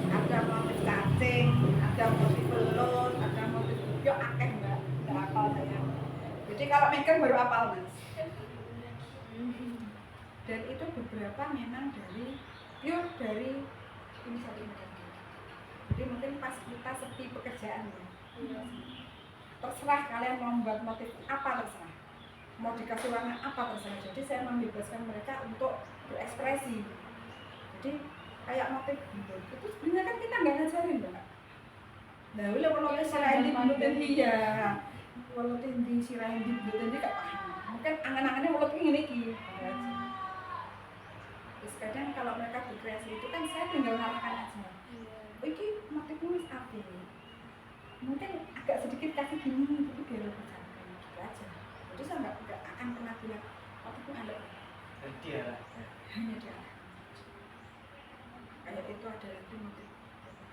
ada motif cacing, ada motif belut, ada motif yuk akeh nggak hafal saya. Jadi kalau megang baru hafal mas. Dan itu beberapa memang dari pure dari ini satu ini. Jadi mungkin pas kita sepi pekerjaan ya. Terserah kalian mau membuat motif apa terserah, mau dikasih warna apa terserah. Jadi saya membebaskan mereka untuk berekspresi. Jadi kayak motif bulut itu sebenarnya kan kita nggak ngajarin mbak. Nah, kalau sirahin di bulut ini ya, kalau tinggi sirahin di bulut ini gak paham. Mungkin angan-angannya mulut ini gini. Terus kadang kalau mereka berkreasi itu kan saya tinggal ngarahkan aja. Ini motifnya mas apa? Mungkin agak sedikit kasih gini, itu biar lebih cantik gitu aja. Jadi saya nggak akan pernah bilang motifnya ada. Dia Hanya dia. Kayak itu ada lagi motif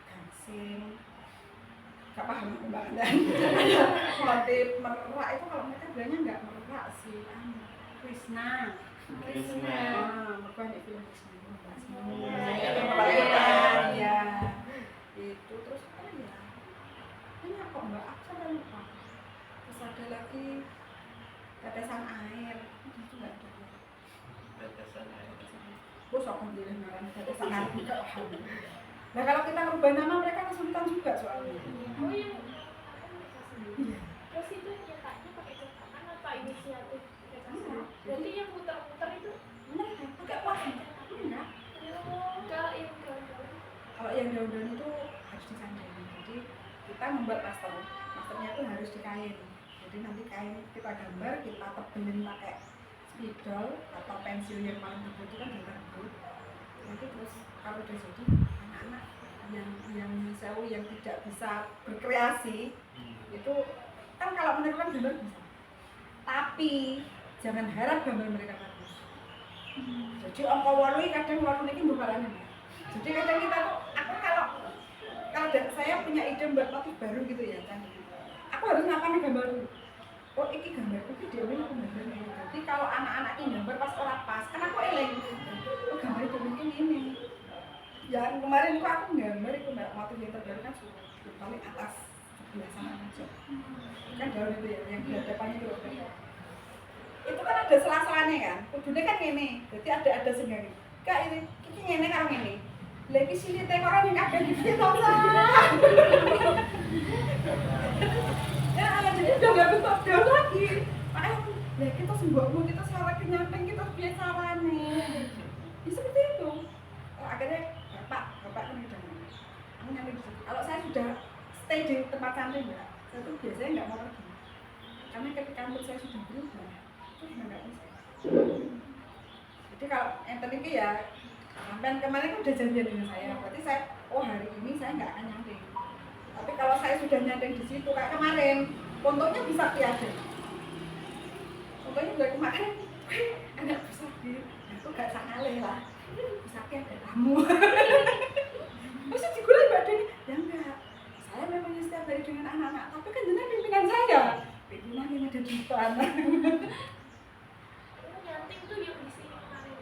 gangsing. Gak paham mbak dan motif merak itu kalau mereka bilangnya nggak merak sih, Krishna. Bukan itu Krishna. Ya. Itu terus apa ya? Ini apa mbak? Aku sampai lupa. Terus ada lagi tetesan air. Itu nggak ada. batasan air. Bos aku bilang ngaran tetesan air juga paham. Nah kalau kita merubah nama mereka kesulitan juga soalnya. Oh iya. Iya. Terus itu nyetaknya pakai cetakan apa inisiatif mereka sendiri? Berarti yang muter-muter itu Mereka pakai plastik. Enggak. kalau yang gambar Kalau yang daun-daun itu harus disanding. Jadi kita membuat master. Masternya itu harus di kain. Jadi nanti kain kita gambar, kita tebelin pakai spidol atau pensil yang paling tebal itu kan gambar. Nanti terus kalau udah jadi anak-anak yang sewu yang tidak bisa berkreasi itu kan kalau menekan gambar bisa. Tapi jangan harap gambar mereka bagus. Jadi angka 8 kadang 8 ini bubarannya. Jadi kadang kita tuh aku kalau saya punya ide buat motif baru gitu ya kan. Aku harus ngapain gambar dulu. Oh ini gambarku ini dia ini gambarnya. Jadi kalau anak-anak ini gambar pas orang pas, kan aku eleng. Oh gambar itu mungkin ini. Ya kemarin aku gambar itu motif yang terbaru kan sudah paling atas biasa aja. Kan daun itu ya yang di depannya itu. Itu kan ada sela-selanya kan. Kudunya kan ini. Jadi ada sendiri. Kak ini ngene karo ngene. Lagi sini tekoran yang agak gitu tau ya jadi udah gak bentuk daun lagi. Makanya lah kita sembokmu, kita salah kenyamping, kita biasa nih. Ya seperti itu. Akhirnya bapak kan udah aku nyamping di situ. Kalau saya sudah stay di tempat cantik mbak, saya tuh biasanya nggak mau pergi. Karena ketika mood saya sudah berubah, itu sudah nggak bisa. Jadi kalau yang tertinggi ya sampai kemarin kan udah janjian dengan saya, berarti saya hari ini saya nggak akan nyanting. Tapi kalau saya sudah nyanting di situ kayak kemarin, fotonya bisa tiada. Fotonya udah kemarin, anak bisa di, aku nggak sangaleh lah, bisa ada tamu. Masa digulai mbak Deni? Ya enggak. Saya memang setiap hari dengan anak-anak, tapi kan jenengan pimpinan saya. Pimpinan yang ada di depan. nyanting tuh yang di sini kemarin.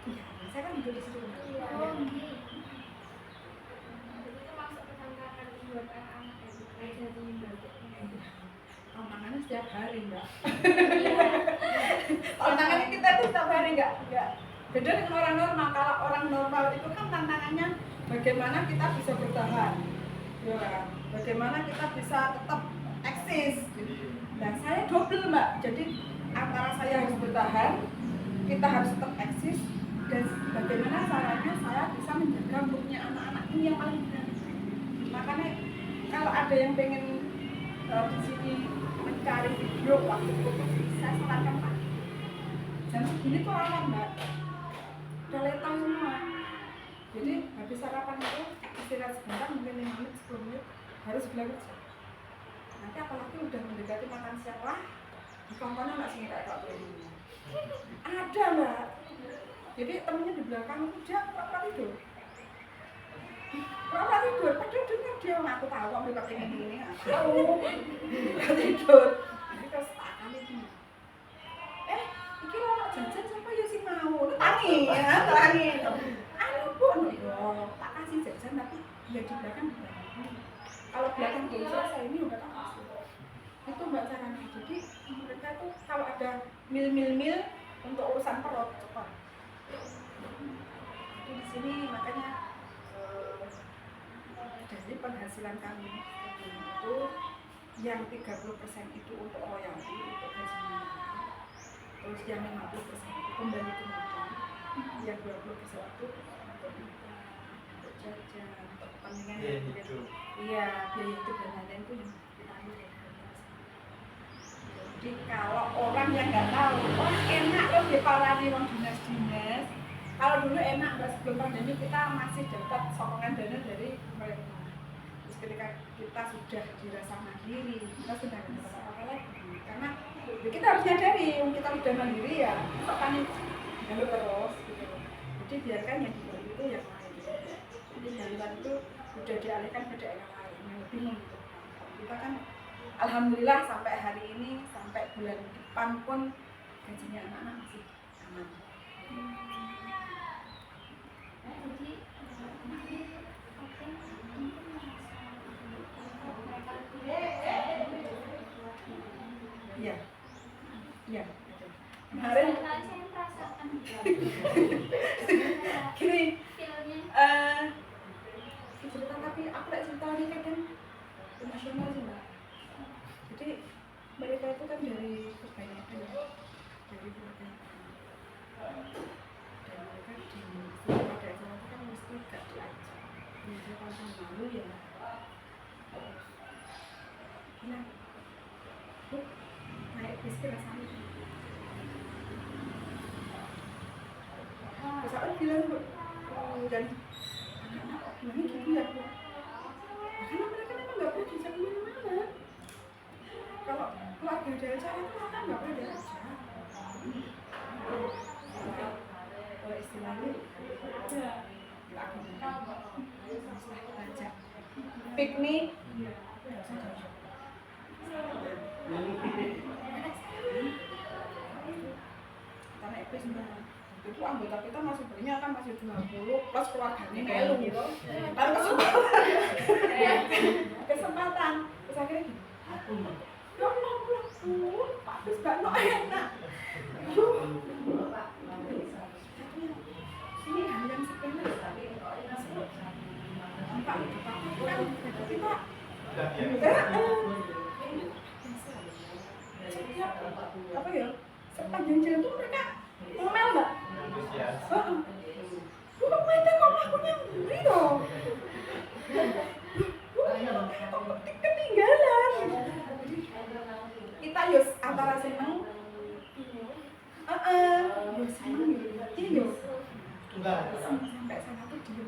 Iya, saya kan hidup di situ. Iya. Jadi itu masuk ke tantangan buat anak-anak yang belajar di batik. Tantangannya setiap hari mbak. Tantangannya kita tuh setiap hari enggak. Beda dengan orang normal. Kalau orang normal itu kan tantangannya bagaimana kita bisa bertahan, ya kan? Bagaimana kita bisa tetap eksis. Dan saya double mbak. Jadi antara saya harus bertahan, kita harus tetap eksis, dan bagaimana caranya saya bisa menjaga moodnya anak-anak ini yang paling benar. Makanya kalau ada yang pengen di sini mencari video waktu produksi, saya sarankan pak. Jam segini tuh aman mbak. Udah letang semua. Jadi habis sarapan itu istirahat sebentar, mungkin 5 menit 10 menit harus bilang kerja. nanti apalagi udah mendekati makan siang lah dikontonya nggak sih kayak begini ada mbak jadi temennya di belakang dia pura-pura tidur padahal dia ngaku tahu kok mereka pengen ini nggak tahu nggak tidur jadi terus tak kali gini iki lo jajan siapa ya sih mau tangi anu bu tak kasih jajan tapi ya di belakang kalau belakang belum selesai ini udah tak kasih itu mbak caranya jadi mereka tuh kalau ada mil untuk urusan perut cepat jadi di sini makanya dari penghasilan kami itu yang 30% itu untuk royalti untuk gajinya terus yang 50% itu kembali ke modal yang 20% itu untuk jajan untuk kepentingan biaya hidup. Iya biaya hidup dan lain-lain itu yang kita ambil dari jadi kalau orang yang nggak tahu enak loh dipalani orang dinas kalau dulu enak sebelum pandemi kita masih dapat sokongan dana dari pemerintah terus ketika kita sudah dirasa mandiri kita sudah nggak dapat apa-apa lagi karena kita harus nyadari kita sudah mandiri ya kan jalur terus gitu jadi biarkan yang di itu yang lain jadi jalan itu sudah dialihkan ke daerah lain yang lebih membutuhkan kita kan alhamdulillah sampai hari ini sampai bulan depan pun gajinya anak-anak masih aman jadi iya kemarin saya merasakan gini feelnya cerita tapi aku lagi cerita ini kadang nasional sih mbak jadi mereka itu kan dari kebanyakan dari kebanyakan dan mereka di pada acara itu kan mesti gak diajak biasanya kalau tahun lalu ya gila naik bis ke rasanya terus aku bilang dan anak-anak kok gimana gitu ya Bu karena mereka memang gak boleh diajak kemana-mana kalau keluarga ada acara itu mereka gak boleh diajak kalau istilahnya ada ajak piknik kita naik bis mbak itu anggota kita masih banyak kan masih 20 plus keluarganya melu gitu tapi kesempatan terus akhirnya gini ya Allah Pak bis gak enak ini hal yang sepele Pak apa ya sepanjang jalan tuh mereka ngomel mbak bukan mereka kok lakunya ngeri dong ketinggalan kita yus antara seneng seneng ini yus sampai sana tuh diem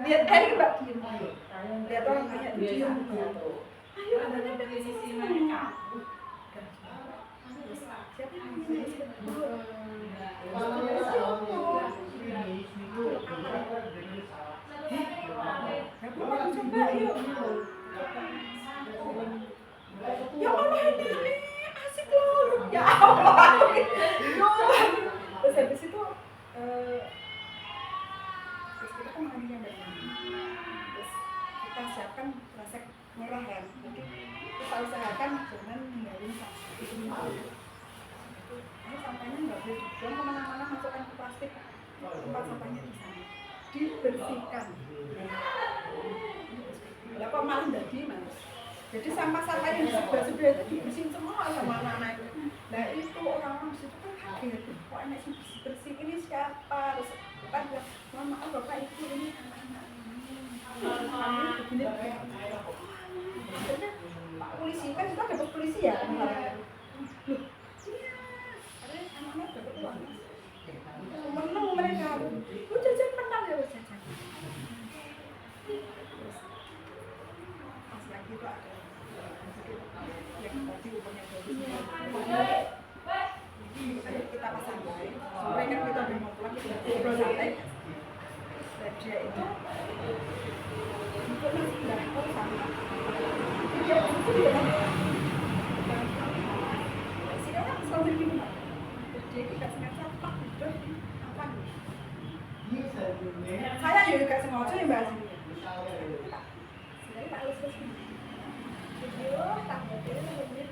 lihat mbak diem lihat orang kayak diem ayo katanya dari sisi mereka siapa yang coba yuk ya Allah ini asik loh ya Allah terus habis itu terus kita kan makan yang dari terus kita siapkan resep murah kan jadi kita usahakan jangan ninggalin itu ini sampahnya nggak boleh dibuang kemana-mana masukkan ke plastik tempat sampahnya di sana dibersihkan lah kok malah jadi mas jadi sampah-sampah yang di sebelah-sebelah itu dibersihin semua sama anak-anak itu nah itu orang-orang di situ kan kaget kok anak sih bersih ini siapa terus kita bilang mohon maaf bapak ibu ini anak-anak ini begini akhirnya pak polisi kan kita dapat polisi ya loh iya anak-anak dapat uang menang mereka lu jajan menang ya lu jajan pas lagi itu ada Sini orang selalu gini. Jadi kita sengaja pak itu apa? Saya juga sengaja ya mbak. Jadi tak lulus sini. Video tak betul lebih.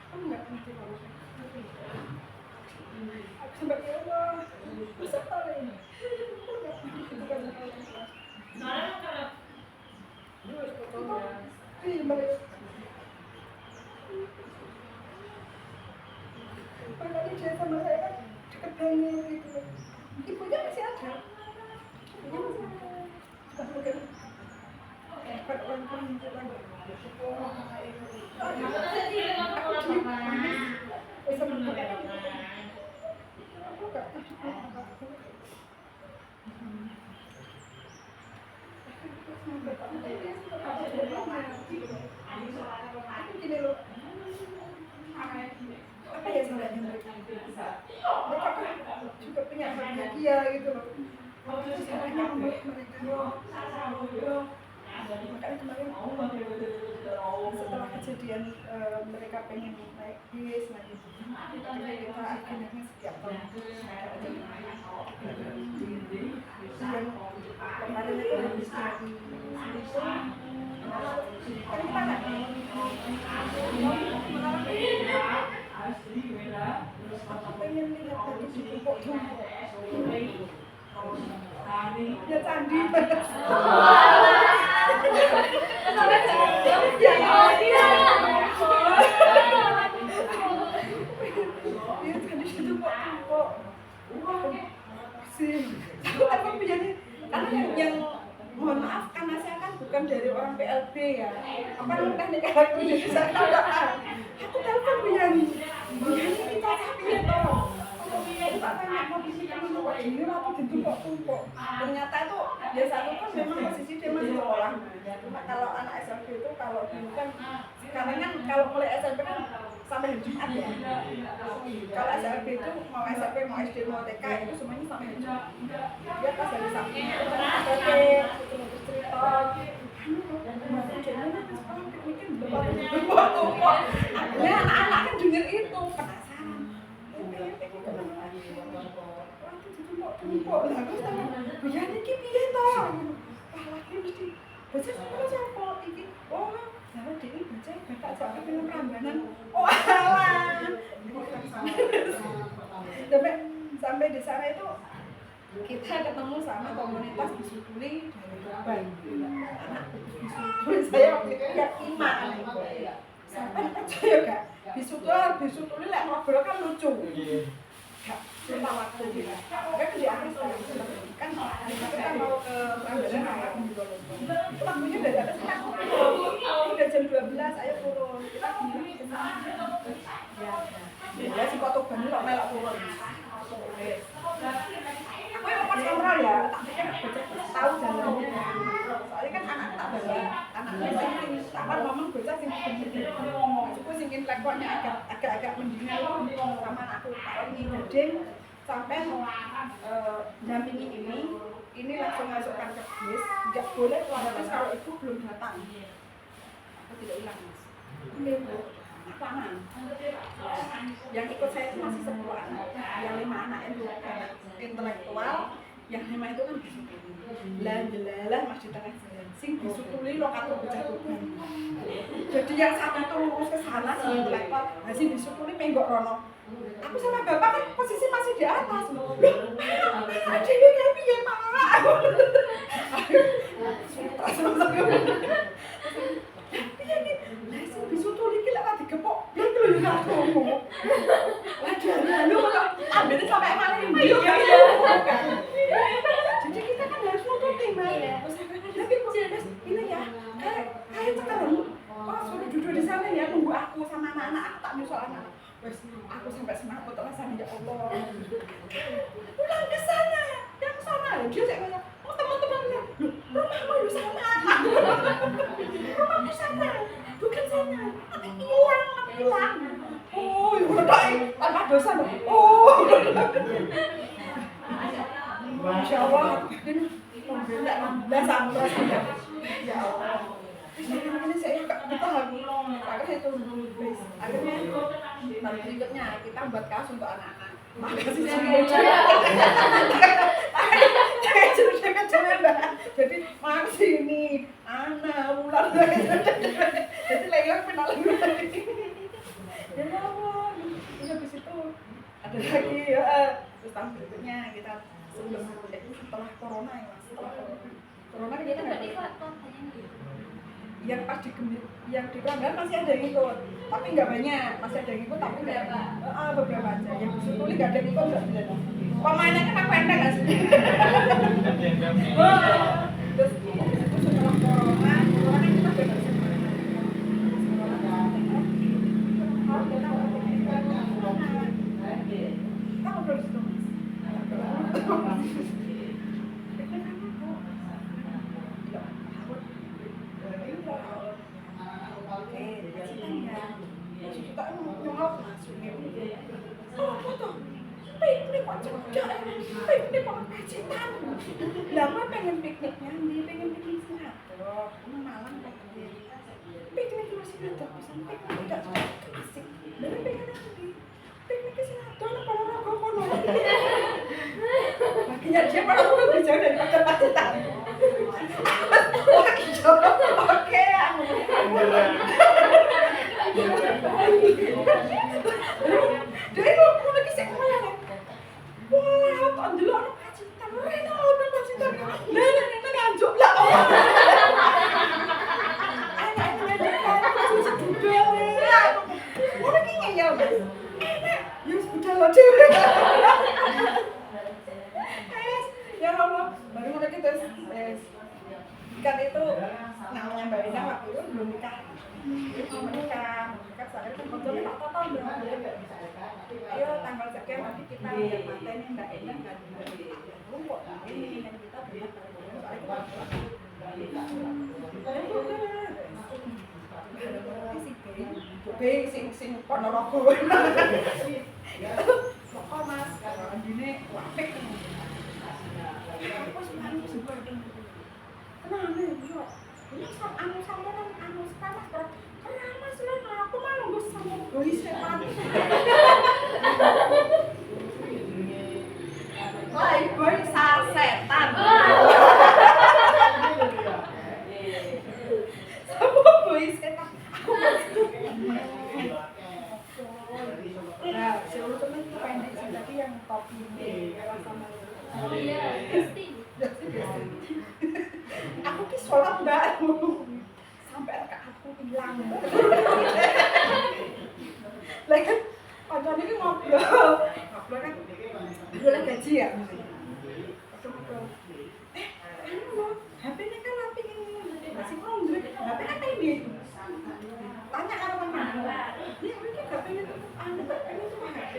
Kamu nggak ngerti kalau aku sempat ya Allah bisa tahu ini. Padahal dia sama saya kan deket banget gitu. Ibunya masih ada. Ibunya masih ada. Sudah mungkin dapat orang pun bilang, oh, aku bisa menggunakan aku nggak gini loh, apa ya salahnya mereka? Mereka kan juga punya bahagia gitu loh. Salahnya membuat mereka. Makanya kemarin setelah kejadian mereka pengen naik bis lagi, kita akhirnya setiap tahun yang kemarin itu habis dari Filipina kan kita nggak pengen lihat tadi di tumpuk-tumpuk ya candi yang mohon maaf karena saya kan bukan dari orang PLB ya, apa teknik aku jadi saya tahu aku telepon Buyani kita capek toh tak tanya mau di sini kamu mau ini apa ditumpuk-tumpuk ternyata itu dia satu kan memang posisi dia masih sekolah. Cuma kalau anak SMP itu kalau dulu kan sekarang kan kalau mulai SMP kan sampai hari Jumat ya. Kalau SMP itu mau SMP mau SD mau TK itu semuanya sampai hari Jumat. Dia pas hari Sabtu itu cerita ya anak-anak kan denger itu penasaran. Tumpuk lah aku sama biar iki piye to wah lagi mesti baca siapa iki oh sama dhewe baca bapak sampai film Prambanan oh alah sampai di sana itu kita ketemu sama komunitas Bisutuli dari Tuban anak Bisutuli saya waktu itu lihat Ima sampai percaya gak Bisutuli lek ngobrol kan lucu lupa waktu gitu. Mereka di atas kan kita mau ke Prambanan itu waktunya udah atas kan udah jam 12 ayo turun kita ya si Kotoban ini kok melok turun aku yang pas kontrol ya tak pikir tahu jalannya soalnya kan anak tak bawa anaknya sing taman ngomong bocah sing aku singin lekornya agak mendingan sama aku ini gading sampai dampingi ini langsung masukkan ke bis nggak boleh keluar bis kalau ibu belum datang aku tidak ulang mas ini bu tangan yang ikut saya itu masih 10 anak yang 5 anak itu anak intelektual yang 5 itu kan lah mas di tengah jalan sing Bisutuli lokator Bejagoban jadi yang satu itu lurus ke sana si intelektual nah si Bisutuli menggok rono aku sama bapak kan posisi masih di atas loh ada yang kayak piye pak piye nih lah si Bisutuli iki lek digepok lha lho ya aku lah lu kok ambilnya sampai mana ini jadi kita kan harus nututin mas tapi ini ya kayak sekarang kok suruh duduk di sana ya nunggu aku sama anak-anak aku tak nyusul anak aku sampai semangat untuk rasanya ya Allah pulang ke sana yang sana dia saya ngomong oh teman-temannya rumahmu di sana rumahmu sana bukan sana tapi hilang oh ya udah tanpa dosa oh Masya Allah ini membela 16 sampai itu bis. Akhirnya tahun berikutnya kita buat kaos untuk anak-anak. Makasih kecil-kecil Mbak. Jadi masih ini anak ular. Jadi lelang penal lagi. Ya Allah. Terus habis itu ada lagi terus tahun berikutnya kita setelah corona ya Mas. Setelah corona kan kita nggak yang pas yang di pelanggan masih ada yang ikut, tapi nggak banyak, masih ada yang ikut tapi beberapa aja. Yang sebetulnya nggak ada yang ikut nggak bisa. Pemainnya kan aku pendek nggak sih? Terus itu setelah corona kan kita bebas kita ngobrol situ Mas. Lama pengen pikniknya nih, pengen piknik Sinato, malam pengen piknik di Sinato, pesan piknik tidak asik, tapi pengen nanti piknik ke Sinato, kalau kono, makanya dia malah lebih jauh daripada Pacitan. Oke, jadi aku lagi sekolah nih. Wah, kok dulu anak Pacitan, Rena udah Pacitan. Nenek nganjuk lah. Anak-anak kan susu juga ya. Udah kayaknya ya, Mas. Enak. Ya sudah loh, Dewi. Ya Allah, baru mulai kita kan itu namanya Mbak Rina waktu itu belum nikah. Menikah saya kan betul tak tahu berapa. Ayo tanggal sekian nanti kita lihat matanya Mbak Ena kan di rumput ini dan kita berangkat sing Ponorogo. Pokok Mas, kalau andine wapik. Aku sebenarnya sebuah kenapa yo? Ini anu sampean anu sekarang kenapa sih aku mah nunggu sama boy setan. Wah, boy sasetan. Sama boy setan. Nah, seluruh temen itu pendek sih, tapi yang topi ini sama. Iya, pasti. Aku ki sholat Mbak, sampai raka aku hilang. Lah kan pancane ki ngobrol kan boleh gaji ya. Anu HP-nya kan api ini. Masih ngomong, HP kan ini. Tanya karo teman. Ini mungkin HP-nya tuh anu ini tuh HP.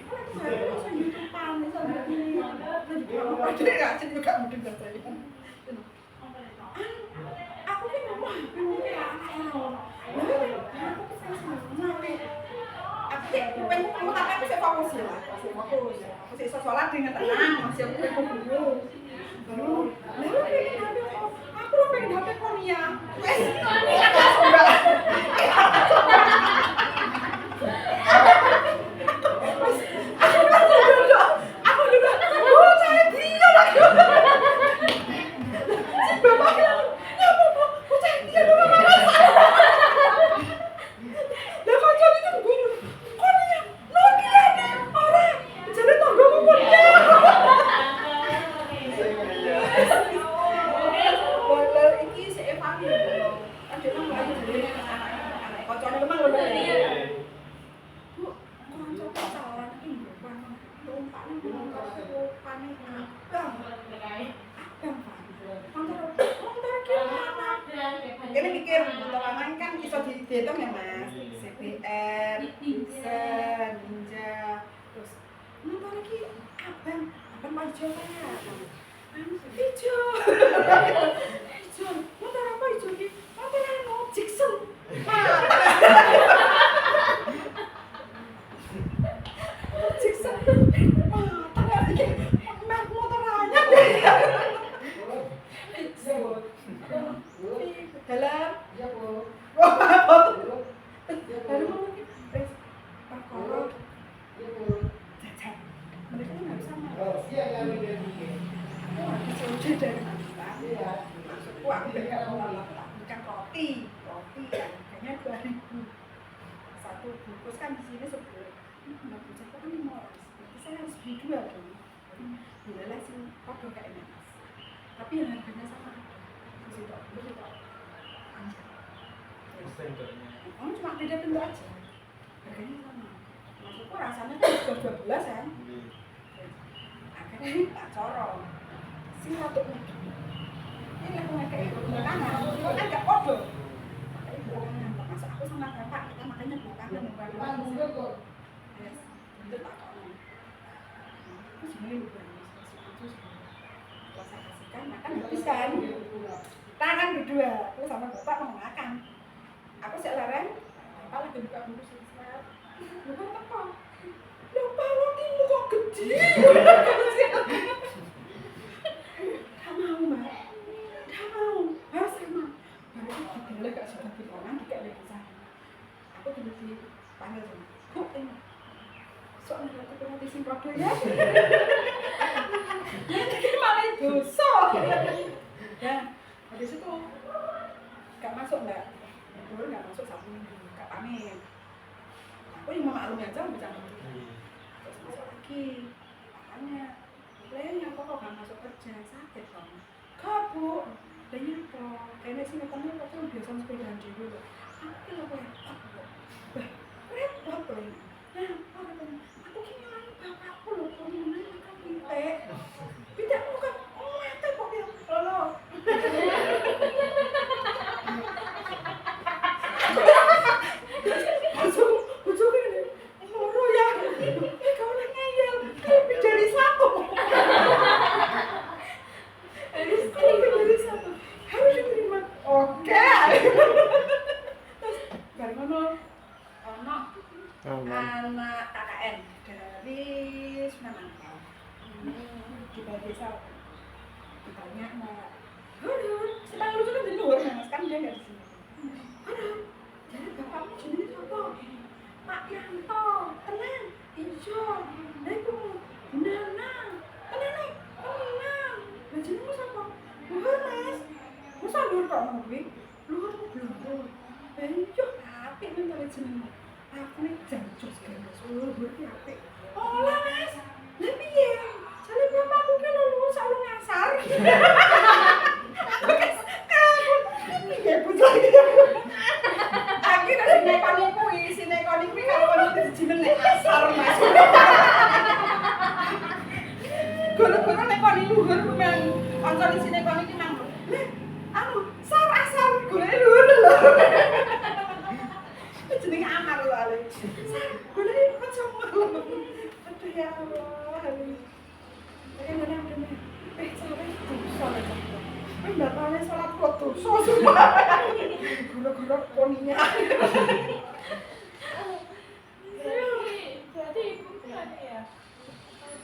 Kalau HP bisa YouTube-an, bisa begini. Padahal enggak sih juga mungkin terjadi. Aku kan ngomong, aku bisa fokus ya, aku bisa sholat dengan tenang, masih aku pengen dulu. Lalu pengen HP aku lo pengen HP Konia, aku juga, saya dia lagi. Ini mikir motoran kan bisa dihitung ya Mas, CBR, Sen, Ninja, terus motor lagi abang hijau kayak hijau, motor apa hijau ki? Motor anu Jackson. Jackson, tangan lagi, motor anyar dalam, ya bu, roti yang harganya 2.000. Satu bungkus kan di sini 10. Nah, bungkus kan 5 orang. Berarti saya harus beli 2 dong. Bila sih kode kayak ini mas. Tapi yang harganya sama. Terus itu anjir. Senternya. Oh, cuma beda bentuk aja. Harganya sama. Maksudku rasanya kan sudah 12 kan. Akhirnya ini tak corong. Sing rotok ini. Ini aku kayak belakangan. Itu kan gak kode. Makanya belakangan. Masa aku sama bapak kita makanya belakangan. Belakangan. Yes. Bentuk tak corong. Itu sebenarnya bukan. Setelah saya kasihkan, makan habis kan. Tangan berdua. Terus sama bapak mau makan. Aku sih leren, bapak lagi buka bungkus selesai. Bukan apa? Lupa rotimu kok gede. Gak mau mbak, gak mau, harus sama. Baru itu dibeli gak sudah beli orang, tidak lagi sana. Aku dulu dipanggil sama, bu ini. Soalnya aku pernah disini kode ya. Ini malah dosa. Ya, habis itu gak masuk mbak. Dulu nggak masuk 1 minggu, nggak pamit. Aku yang memaklumi aja bercanda. Terus masuk lagi, makanya lainnya kok nggak masuk kerja sakit kamu? Gak bu, lainnya apa? Kayaknya sih kamu kok tuh biasa sepedaan dulu. Aku lo repot loh. Nah, aku kini lagi bapakku loh, kau yang mana makan pitek bukan, mata kok dia, lo. Ujung ini, moro ya. Kau nak ngeyel, lebih dari 1. Lebih dari 1. Harus diterima. Oke. Terus dari mana? Anak KKN dari Sunan Ampel. Di desa. Ditanya mbak. Aduh, sedang lucu kan di luar, mas kan dia nggak di sini. Aduh. Jadi bapakmu jenis apa? Pak Yanto, tenang, ijo, ibu, Nana, tenang, tenang. Dan jenismu siapa? Luhur mas, masa luhur kok ngomong? Luhur tuh belum. Ijo, api mentari jenismu. Aku nih jancus guys, luhur ini api. Oh lah mas, lebih ya. Soalnya bapakku kan luhur selalu ngasar. Aku kabur, ini ya putar gitu. Akhirnya sinekoni kuwi kalau kono jenenge asar mas. Guru-guru nekoni luhur men kanca di sinekoni ki nang. Anu, sar asar golek luhur lho. Jenenge amar lho ale. Sar golek kecomel. Aduh ya Allah. Kayak ngene ngene. Cari dosa lho. Bapaknya sholat foto, semua guru-guru poninya. Berarti ibu kan ya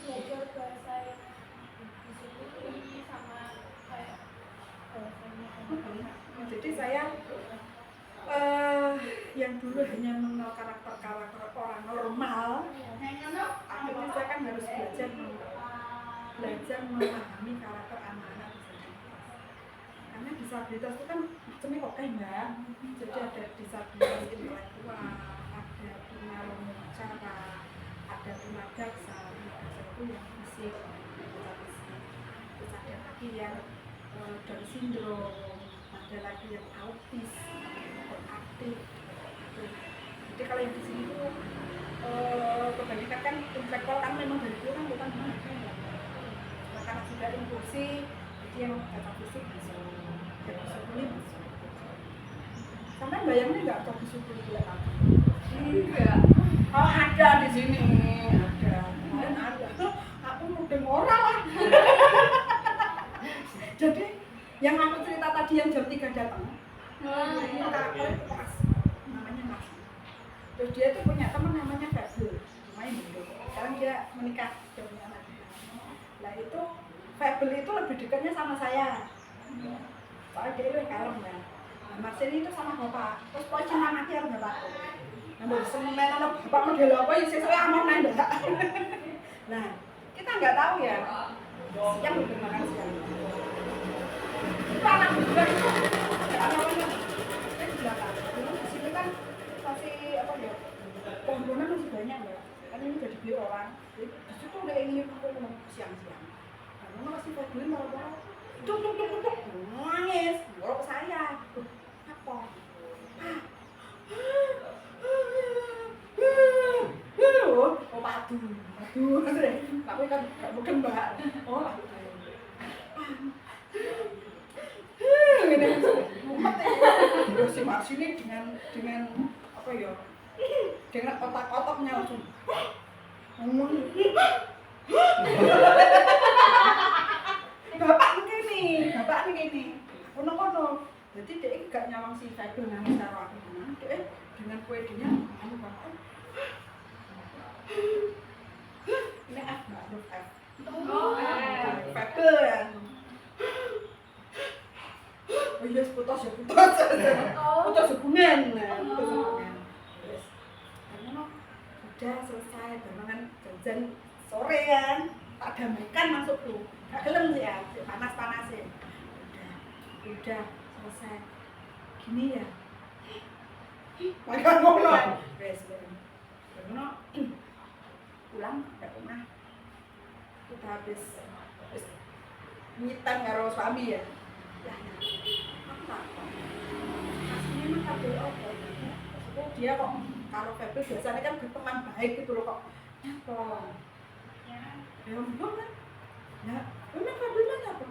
belajar bahasa yang disebut sama kayak bahasanya. Jadi saya yang dulu hanya mengenal karakter orang normal, akhirnya saya kan harus belajar memahami karakter anak-anak disabilitas. Karena disabilitas itu kan macamnya kok mbak. Jadi ada disabilitas intelektual, ada tunawicara, ada tunadaksa, itu yang fisik, terus ada lagi yang Down syndrome, ada lagi yang autis, aktif. Jadi kalau yang di sini itu kebanyakan kan intelektual kan memang dari dulu kan bukan mana. Karena sudah inklusi, jadi yang kata fisik bisa kulit bisa. Sampai bayangnya nggak coba kulit gila apa? Enggak. Oh ada di sini, ada. Kemarin ada. Aku mudeng orang lah. Jadi yang aku cerita tadi yang jam 3 datang, itu karakter itu pas, namanya Mas. Terus dia tuh punya teman namanya Febel, main dulu. Sekarang dia menikah, sudah punya anak. Nah itu Febel itu lebih dekatnya sama saya. Soalnya dia itu kalem ya. Nah Marcel itu sama bapak. Terus pokoknya cinta mati harus bapakku. Nah semen anak bapak model apa ya sesuai aman main enggak. Nah kita nggak tahu ya. Siang udah makan siang. Itu anak berdua itu ada apa? padu, tapi kan gak mungkin mbak. Oh, padu. Ini mumet ya. Terus si Mas ini dengan apa ya? Dengan otak-otaknya langsung ngomong. Bapak ini. Kono. Jadi dia gak nyawang si Febel nangis karo aku. Dia dengan kuedinya anu bapak. Ini F mbak, huruf F. Febel ya. Oh iya, putus hubungan. Terus, udah selesai, barengan jajan sore kan, tak damaikan masuk tuh. Gak gelem sih ya, panas-panasin. Udah selesai. Gini ya. Makan ngono. Wes, ngono. Pulang ke rumah. Kita habis nyitan karo suami ya. Aslinya mah kabel apa? Maksudnya dia kok kalau Febel biasanya kan berteman baik gitu loh kok. Apa? Ya belum kan? Ya, memang Febelnya apa?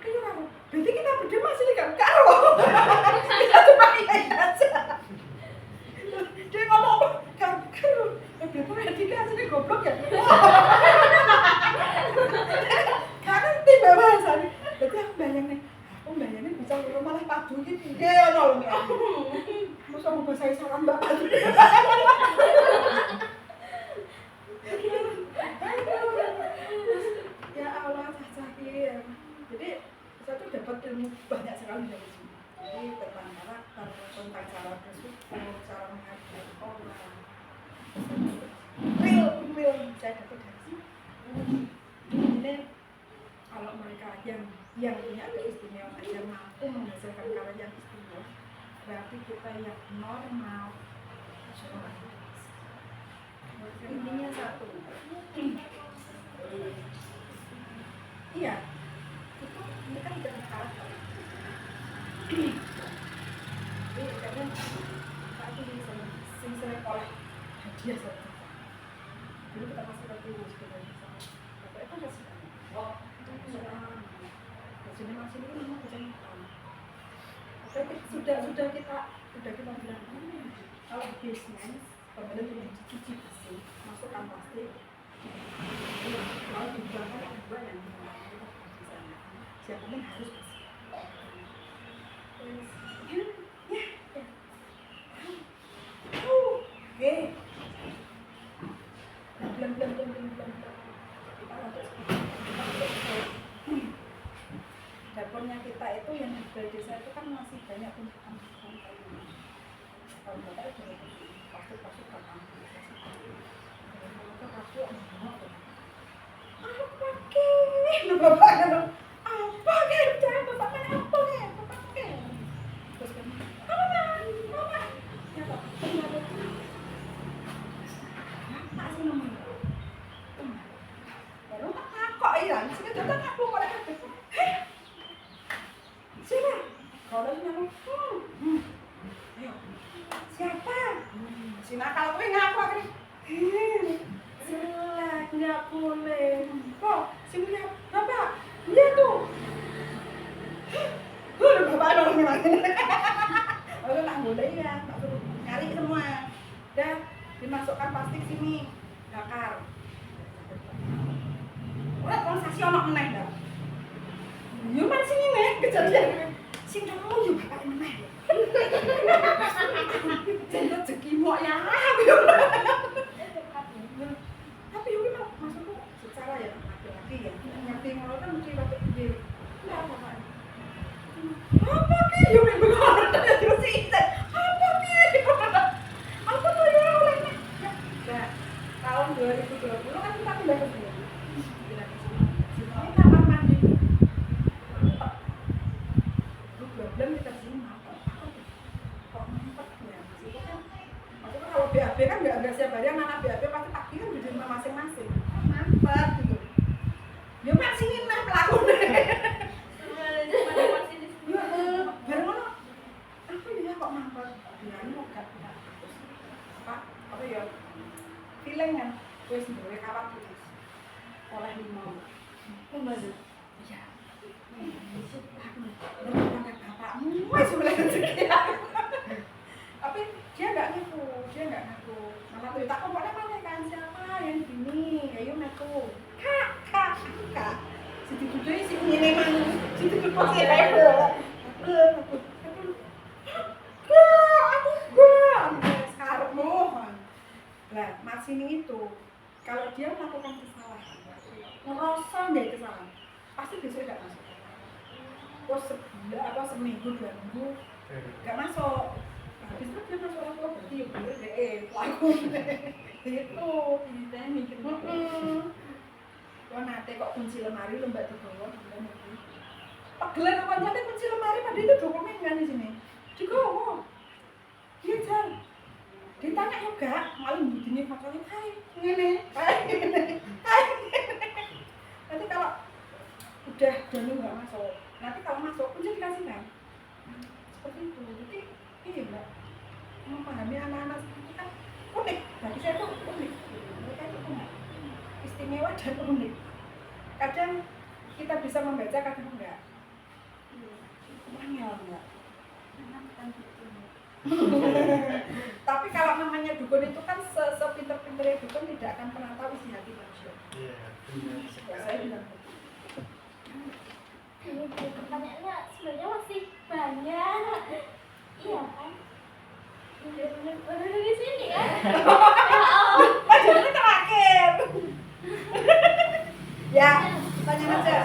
Ayo karo. Berarti kita berdua masih gak karo. Kita cuma iya aja. Dia ngomong karo. Febel Etika aslinya goblok ya. Karena tiba bahasanya. Jadi aku bayangin bisa ngomong malah padu gitu. Dia ono lho. Masa mau bahasa salam Mbak Padu. Ya Allah, cacah. Jadi saya tuh dapat ilmu banyak sekali dari sini. Jadi tentang karakter, tentang cara bersyukur, cara menghargai orang. Real saya dapat dari sini. Ini kalau mereka yang punya keistimewaan, yang mampu menghasilkan karya yang istimewa, berarti kita yang normal. Intinya satu. Iya, itu ini kan udah karakter. Jadi kadang aku sing sering oleh hadiah satu. Dulu kita masih lagi sebenarnya sama. Bapak itu kasih. Jadi masih ini memang kecemasan. Sudah kita bilang kalau bisnis pembelian yang cuci bersih masukkan plastik. Kalau dibuangkan dua yang di sana. Siapa pun harus bersih. Oke. Belum. Dapurnya kita itu yang di desa itu kan masih banyak tumpukan kayu. Kalau bapak itu plastik kakak. Kalau kaku apa ke? Bapak kan apa ke? Jangan bapak kan apa ke? Bapak ke? Terus kan apa? Ya pak. Tak sih namanya. Baru tak kok ya. Sini datang aku kok ada. Siapa? Kalau nyamuk. Ayo. Siapa? Si nakal kowe ngaku akhirnya. Jelek, nggak boleh. Kok? Si punya bapak? Iya tuh. Bapak ada orang lagi. Lalu tak boleh ya, tak suruh cari semua. Udah dimasukkan plastik sini, bakar. Udah transaksi ono meneh dah. Yo man sini nih kejadian. Sing kamu yo bakal meneh. Jadi rezekimu ya. Tapi yo maksudku secara ya laki-laki ya. Ngerti ngono kan mesti waktu piye. Enggak apa-apa. Apa ki yo bener terus sih. Apa ki? Apa tuh ya olehnya? Nah, tahun 2020 kan kita pindah ke sini. Ini kamar mandi. Belum kita sini mampet. Kok mampet ya? Maksudnya kalau BAB kan nggak ada setiap hari anak BAB pasti pagi kan di rumah masing-masing. Mampet gitu. Ya mak sini nah pelaku deh. Baru mana? Apa ya kok mampet? Ya ini mau gak apa ya? Feeling kan? wis duwe kawat tulis oleh 5. Membantu. Iya. Aku bapakmu wis mulai rezeki. Tapi dia nggak ngaku. Malah cerita pokoknya mana kan siapa yang gini, ayo ngaku. Kak. Situ duduk sih ngene mang. Situ duduk sih rebe. Sekarangmu. Nah, Marsini itu kalau dia melakukan kesalahan, ngerasa dia kesalahan, pasti besok nggak masuk. Terus seminggu 2 minggu nggak masuk. Habis itu dia masuk lagi berarti ya bener deh pelaku itu mikir nate kok kunci lemari lembak dibawa pegelan apa nyate kunci lemari pada itu dokumen kan di sini dibawa dia jalan ditanya juga malah begini faktornya hai ngene nanti kalau udah Doni nggak masuk nanti kalau masuk kunci dikasih kan seperti itu jadi ini mbak memahami anak-anak seperti kan unik bagi saya tuh unik mereka itu unik istimewa dan unik kadang kita bisa membaca kadang enggak manual enggak tapi kalau namanya dukun itu kan sepinter-pinternya dukun tidak akan pernah tahu isi hati manusia. Iya, benar Ya, sekali. saya bilang Ini pertanyaannya sebenarnya masih banyak. Iya kan? Bener di sini kan? Padahal terakhir. Ya, tanya aja.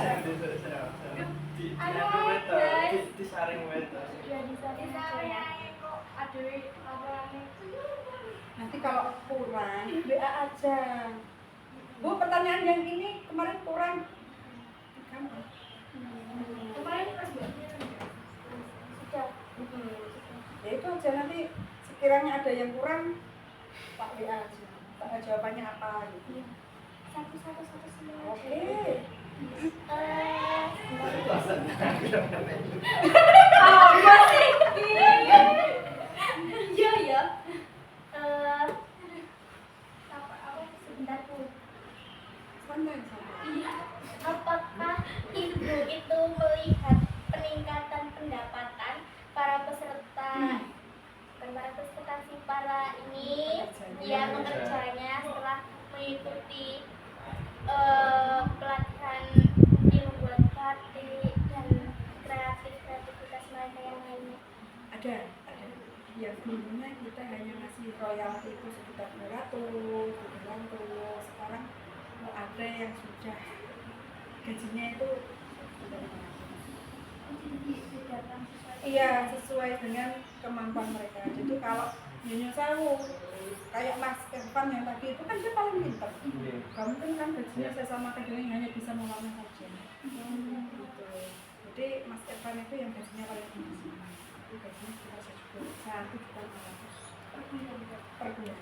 Disaring weta. Ya bisa saya kok aduh apa Nanti kalau kurang, WA aja. Bu, pertanyaan yang ini kemarin kurang. kemarin sudah Ya itu aja nanti sekiranya ada yang kurang, Pak WA aja. Tak jawabannya apa gitu. satu semua. Oke. Apa sih? Iya ya. Apa sebentar Bu. Santai. Apakah Ibu itu melihat peningkatan pendapatan para peserta si para ini yang mengerjanya setelah mengikuti pelatihan membuat batik dan kreativitas mereka yang lainnya? Ada. Ya sebelumnya kita hanya ngasih royalti itu sekitar 200, 300. Sekarang ada yang sudah gajinya itu iya sesuai dengan kemampuan mereka. Jadi kalau Nyonya Sawu kayak Mas Irfan yang tadi itu kan dia paling pintar. Kamu kan gajinya saya samakan dengan hanya bisa mewarna saja. Gitu. Jadi Mas Irfan itu yang gajinya paling tinggi. Itu gajinya sekitar 1,500.000 per bulan.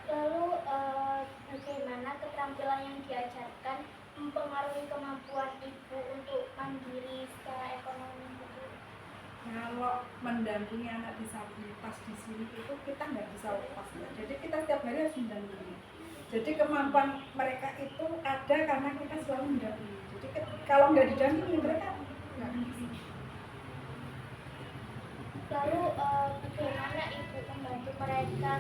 Lalu bagaimana keterampilan yang diajarkan mempengaruhi kemampuan Ibu untuk mandiri secara ekonomi? Kalau mendampingi anak disabilitas di sini itu kita nggak bisa lepas ya. Jadi kita setiap hari harus mendampingi. Jadi kemampuan mereka itu ada karena kita selalu mendampingi. Jadi kalau nggak didampingi mereka nggak bisa. Lalu bagaimana Ibu membantu mereka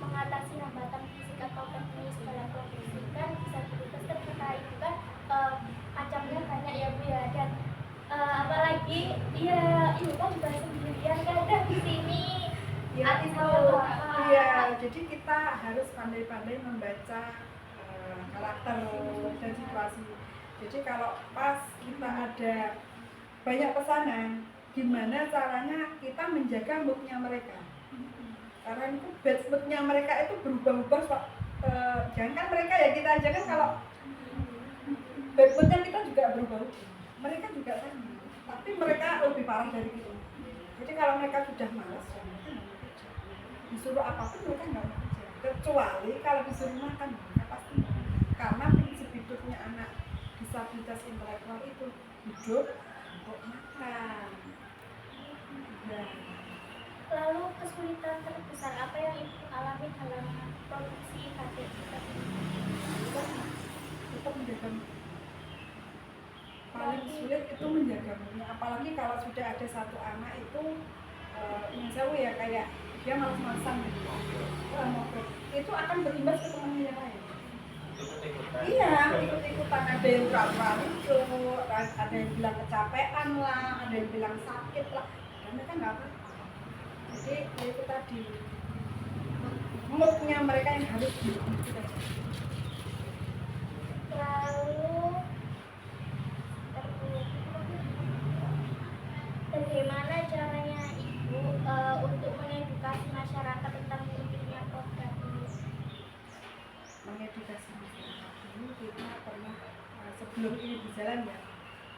mengatasi hambatan fisik atau teknis dalam profesi? Kan disabilitas terkena Ibu kan macamnya banyak ya Bu ya, dan apalagi ya Ibu kan juga sendirian kadang di sini atau Iya, jadi kita harus pandai-pandai membaca karakter dan situasi. Jadi kalau pas kita ada banyak pesanan, gimana caranya kita menjaga moodnya mereka? Karena itu bad moodnya mereka itu berubah-ubah. Jangan kan mereka ya, kita aja kan kalau bad moodnya kita juga berubah-ubah. Mereka juga sama, tapi mereka lebih parah dari itu. Jadi kalau mereka sudah malas, disuruh apapun mereka nggak mau kerja. Kecuali kalau disuruh makan, mereka pasti mau. Karena prinsip hidupnya anak disabilitas intelektual itu hidup untuk makan. Ya. lalu kesulitan terbesar apa yang ibu alami dalam produksi batik kita ini? Tetap menjaga paling sulit itu menjaga murid, apalagi kalau sudah ada satu anak itu misalnya ya kayak dia malas-malasan gitu, itu akan berimbas ke temannya yang lain. Ikut-ikutan. Iya, ikut-ikutan, ada yang pura-pura lucu, ada yang bilang kecapean lah, ada yang bilang sakit lah, dan mereka nggak apa-apa. Jadi ya itu tadi moodnya mereka yang harus diikuti aja. Lalu bagaimana caranya ibu untuk mengedukasi masyarakat tentang pentingnya program ini? Mengedukasi masyarakat dulu kita pernah sebelum ini berjalan ya,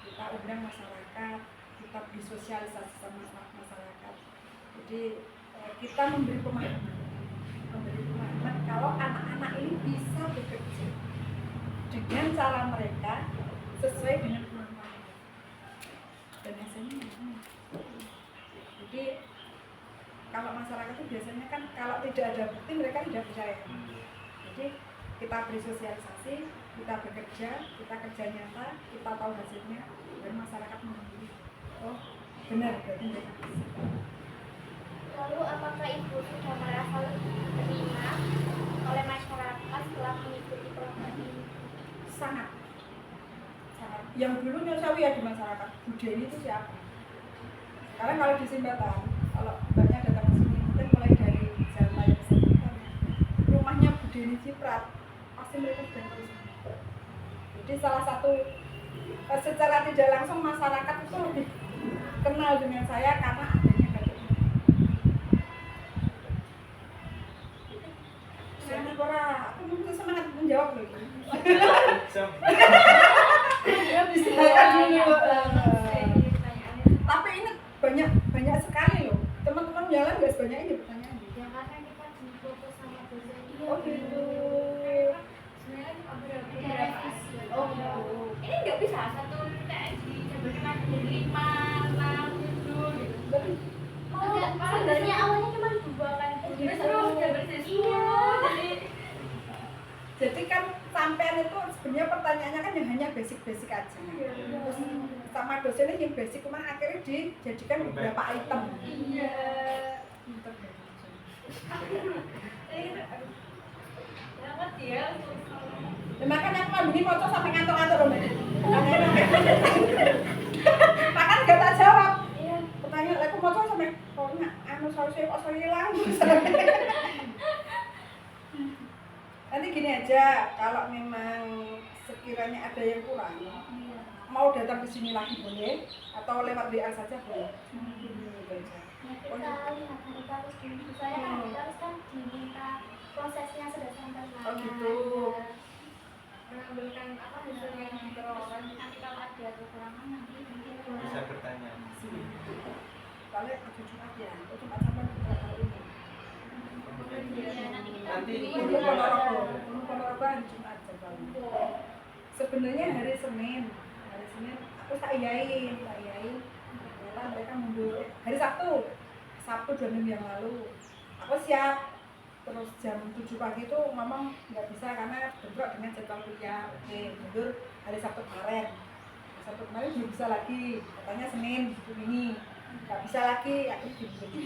kita undang masyarakat, kita beri sosialisasi sama masyarakat. Jadi kita memberi pemahaman kalau anak-anak ini bisa bekerja dengan cara mereka sesuai dengan kemampuan dan hasilnya. Jadi kalau masyarakat itu biasanya kan kalau tidak ada bukti mereka tidak percaya. Jadi kita beri sosialisasi, kita bekerja, kita kerja nyata, kita tahu hasilnya, dan masyarakat mengerti. Oh benar, berarti mereka bisa. Lalu apakah ibu sudah merasa lebih diterima oleh masyarakat setelah mengikuti program ini? Sangat. Yang dulu nyosawi ya di masyarakat, Bu Deni itu siapa? Sekarang kalau di Simbatan, kalau mbaknya datang ke sini, mungkin mulai dari Jalan Raya Simbatan, rumahnya Bu Deni Ciprat, pasti mereka sudah tahu. Jadi salah satu secara tidak langsung masyarakat itu lebih kenal dengan saya karena adanya batik ini. Saya Cora, aku mungkin semangat menjawab loh. Ya bisa dulu. Tapi ini banyak sekali loh. Teman-teman jalan nggak sebanyak ini pertanyaan. Ya karena kita difokus sama dosen. Oh gitu. Sebenarnya juga ada revisi. Oh gitu. Ini nggak bisa satu kayak di jabatan dari 5, 6, 7 gitu. Berarti Sebenarnya awalnya cuma 2 kan. Terus Iya. jadi kan sampean itu sebenarnya pertanyaannya kan yang hanya basic-basic aja. Terus sama dosennya yang basic, cuma akhirnya dijadikan beberapa item. Iya. Selamat ya. Ya, makanya aku mau begini foto sampai ngantuk-ngantuk loh. Makan gak tak jawab. Iya. Pertanyaan aku foto sampai pokoknya saya kok saya hilang. Nanti gini aja, kalau memang sekiranya ada yang kurang, mau datang ke sini lagi boleh, atau lewat WA saja boleh. Gitu aja. Kita lihat harus dulu. Saya harus kan diminta prosesnya sudah sampai mana. Oh gitu. Mengambilkan apa hasilnya terus nanti kalau ada kekurangan nanti mungkin Bisa bertanya. Kalau aku Jumat ya, aku Jumat sampai beberapa hari ini. Nanti Dulu Ponorogo hari Jumat jadwalnya. Sebenarnya hari Senin aku tak iyain. Ternyata mereka mundur hari Sabtu 2 minggu yang lalu. Aku siap. Terus jam 7 pagi itu ngomong nggak bisa karena bentrok dengan jadwal kuliah. Oke, mundur hari Sabtu kemarin. Sabtu kemarin belum bisa lagi. Katanya Senin ini nggak bisa lagi. Akhirnya gini.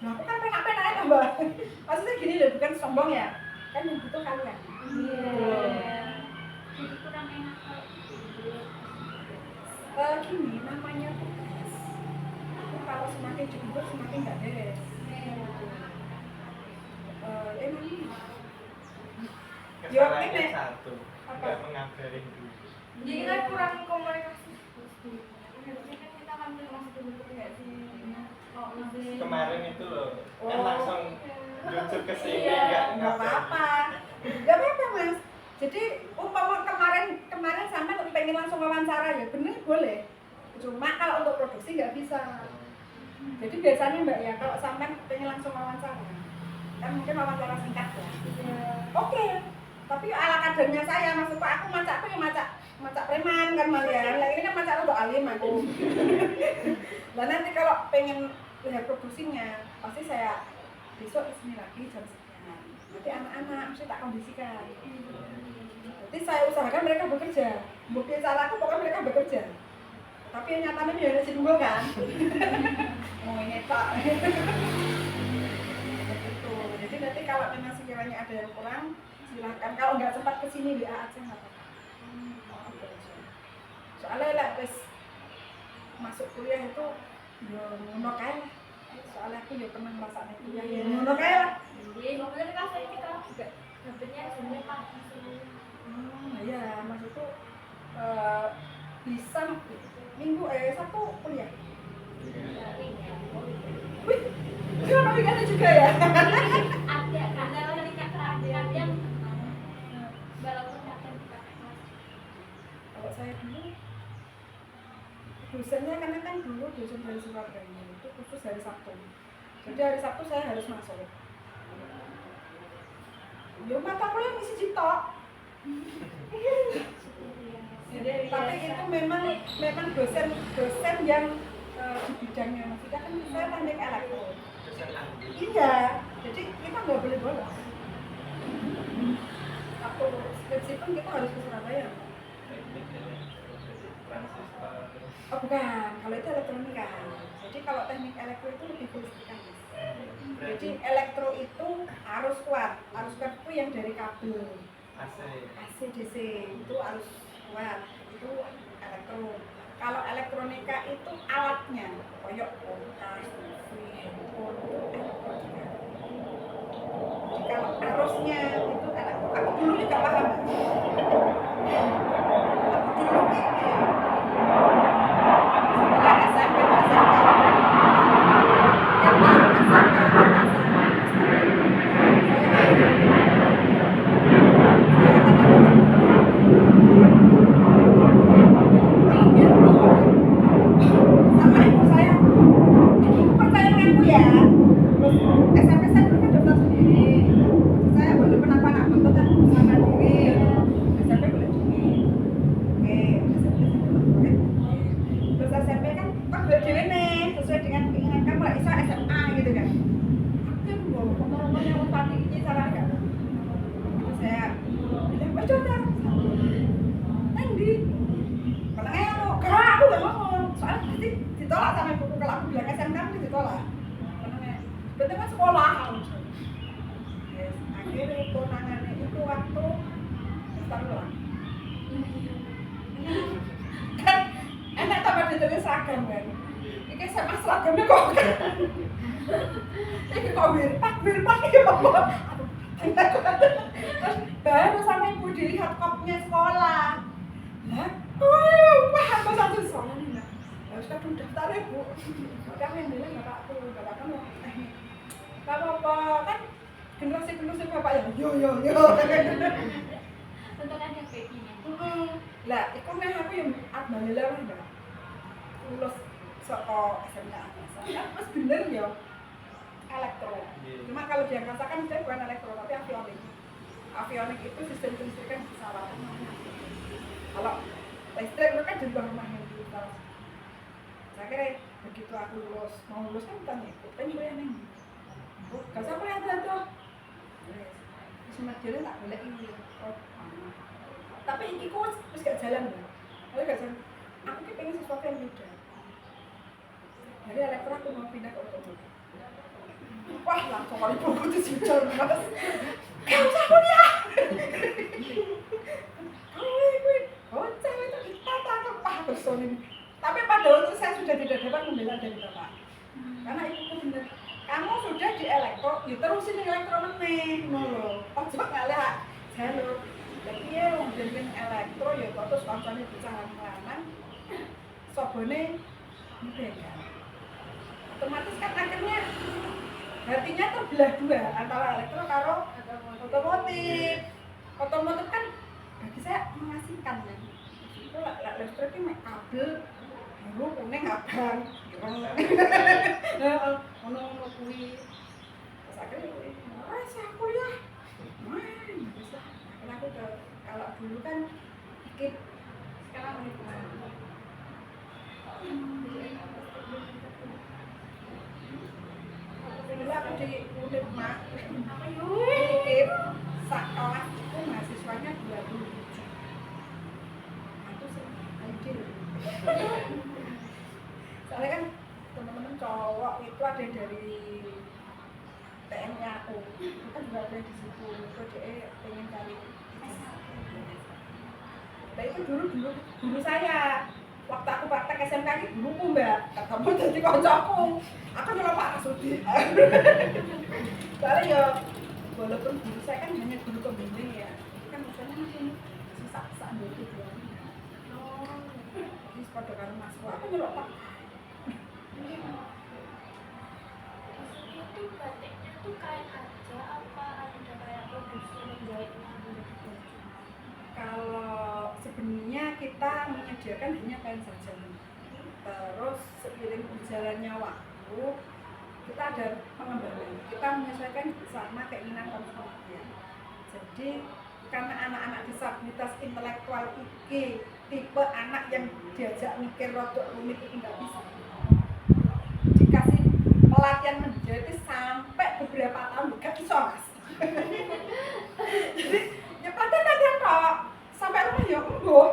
Nah, aku kan pengen aja mbak. Maksudnya gini loh, bukan sombong ya. Kan yang butuh kalian. jadi kurang enak kalau Gini namanya tugas. Itu kalau semakin diukur semakin nggak beres. Kesalahannya satu, nggak mengabarin dulu. Jadi kan kurang komunikasi. harusnya kan kita ambil masuk dulu nggak sih Kemarin itu loh, kan Oh. langsung luncur ke sini Iya, nggak nggak ngabarin. apa-apa. Nggak apa-apa mas. Jadi umpama kemarin sampai pengen langsung wawancara ya bener boleh. Cuma kalau untuk produksi nggak bisa. Jadi biasanya mbak ya kalau sampai pengen langsung wawancara, kan mungkin wawancara singkat ya. Oke. Tapi ala kadarnya saya, maksudku aku macakku ya macak preman kan Marian. Lah ini kan macak untuk alim aku. Lah nanti kalau pengen lihat progresinya. Pasti saya besok kesini lagi jam sekian. Nanti anak-anak mesti tak kondisikan. Jadi saya usahakan mereka bekerja. Bukti salahku pokoknya mereka bekerja. Tapi yang nyatanya biar si dua kan. Mau ini tak. Begitu. Jadi nanti kalau memang sekiranya ada yang kurang, silakan. Kalau nggak sempat kesini WA aja nggak apa-apa. Soalnya lah terus masuk kuliah itu ya ngono kae. Soalnya aku ya pernah merasakan kuliah ya ngono kae lah. Jadi mobilnya kan saya kita juga dapetnya sebenarnya pagi sih. Iya, maksudku bisa minggu Sabtu kuliah. Wih, kenapa weekend juga ya? Ada kadang yang walaupun kadang dipakai kelas. Kalau saya dulu dosennya kan dulu dosen dari Surabaya itu khusus hari Sabtu. Jadi hari Sabtu saya harus masuk. Ya mata kuliah misi citok. Tapi itu memang dosen yang di bidangnya, maksudnya kan saya teknik elektro. Iya, jadi kita nggak boleh bolos. Waktu skripsi pun kita harus ke Surabaya. Oh bukan, kalau itu elektronika. Jadi kalau teknik elektro itu lebih kelistrikan. Jadi elektro itu arus kuat itu yang dari kabel. AC DC itu arus kuat, itu elektro. Kalau elektronika itu alatnya, kayak kulkas, handphone, elektronika. Jadi kalau arusnya itu elektro. Aku dulu nggak paham. Aku dulu setelah SMP SMK. Sama ibu saya, ibu percaya dengan aku ya. Terus SMP saya dulu kan daftar sendiri. Saya boleh kenapa anak bentuk kan usaha mandiri. SMP boleh sendiri. Oke, terus SMP kan boleh dewe nih sesuai dengan keinginan kamu lah. Iso SMA gitu kan. Aku kan mau ngomong yang pati ini salah nggak? Terus saya bilang berjodoh. Nanti karena aku nggak ngomong, soalnya pasti ditolak sama ibuku kalau aku bilang SMK pasti ditolak. Karena betul kan sekolah. Yes, akhirnya konangannya itu waktu daftar ulang. Kan enak tambah ditulis seragam kan. Ini sama seragamnya kok kan. Ini kok wirpak ini apa? Terus baru sama ibu dilihat kopnya sekolah. Lah, paham bahasa satu soalnya nih lah. Harus kadung daftar ya bu. Kami yang bilang bapakku mau teknik. Gak apa-apa kan generasi bapak ya. Yo. Tentu kan yang kayak gini. Lah, itu nih aku yang alhamdulillah lah dah. Lulus saka SMK biasa. Mas bener ya. Elektro. Cuma kalau di angkasa kan saya bukan elektro tapi avionik. Avionik itu sistem kelistrikan pesawat. Kalau listrik itu kan di luar rumahnya di atas. Saya kira begitu aku mau lulus kan tanya itu, pengen kuliah nih. Oh, gak usah kuliah tuh. Cuma jalan tak boleh ini. Oh, tapi ini kok terus gak jalan ya. Kalau gak jalan, aku ki pengen sesuatu yang beda. Jadi elektro aku mau pindah ke otomotif. Wah, langsung kali buku di sujud mas. Gak usah kuliah. Bocah itu kita tangkap bersonin. Tapi pada waktu saya sudah tidak dapat membela dari bapak. Karena ibuku bener. Kamu sudah di elektro, ya terusin elektro meneh, ngono. Ojo ngalih jalur. Jadi ya wong jeneng elektro ya terus kancane bocah lanang. Sobone beda. Otomatis kan akhirnya hatinya terbelah dua antara elektro karo otomotif. Otomotif kan bagi saya mengasihkan kan. Itu listrik ini kabel biru kuning abang. Ono kuwi. Terus akhirnya saya kuliah. Bisa. Karena aku udah kalau dulu kan dikit sekarang menikmati. jadi unit mak dikit sak kelas itu mahasiswanya 27. Aku sih ideal. Soalnya kan teman-teman cowok itu ada yang dari TNI aku kan juga ada di situ, itu dia pengen cari. Nah itu dulu saya waktu aku praktek SMK ini guruku mbak, kamu jadi koncoku, aku nyelok Pak Rasudi. Soalnya ya walaupun guru saya kan hanya guru pembimbing ya, kan maksudnya masih sisa-sisa gitu ya. Jadi pada karo masuk aku nyelok Pak. Itu batiknya tuh kain aja apa ada kayak produksi menjahit gitu? Kalau sebenarnya kita menyediakan hanya kain saja. Terus seiring berjalannya waktu kita ada pengembangan. Kita menyesuaikan sama keinginan konsumen. Jadi karena anak-anak disabilitas intelektual iki tipe anak yang diajak mikir rodok rumit itu nggak bisa. Dikasih pelatihan menjahit sampai beberapa tahun nggak bisa mas. Jadi ya kadang-kadang kok sampai rumah ya enggak.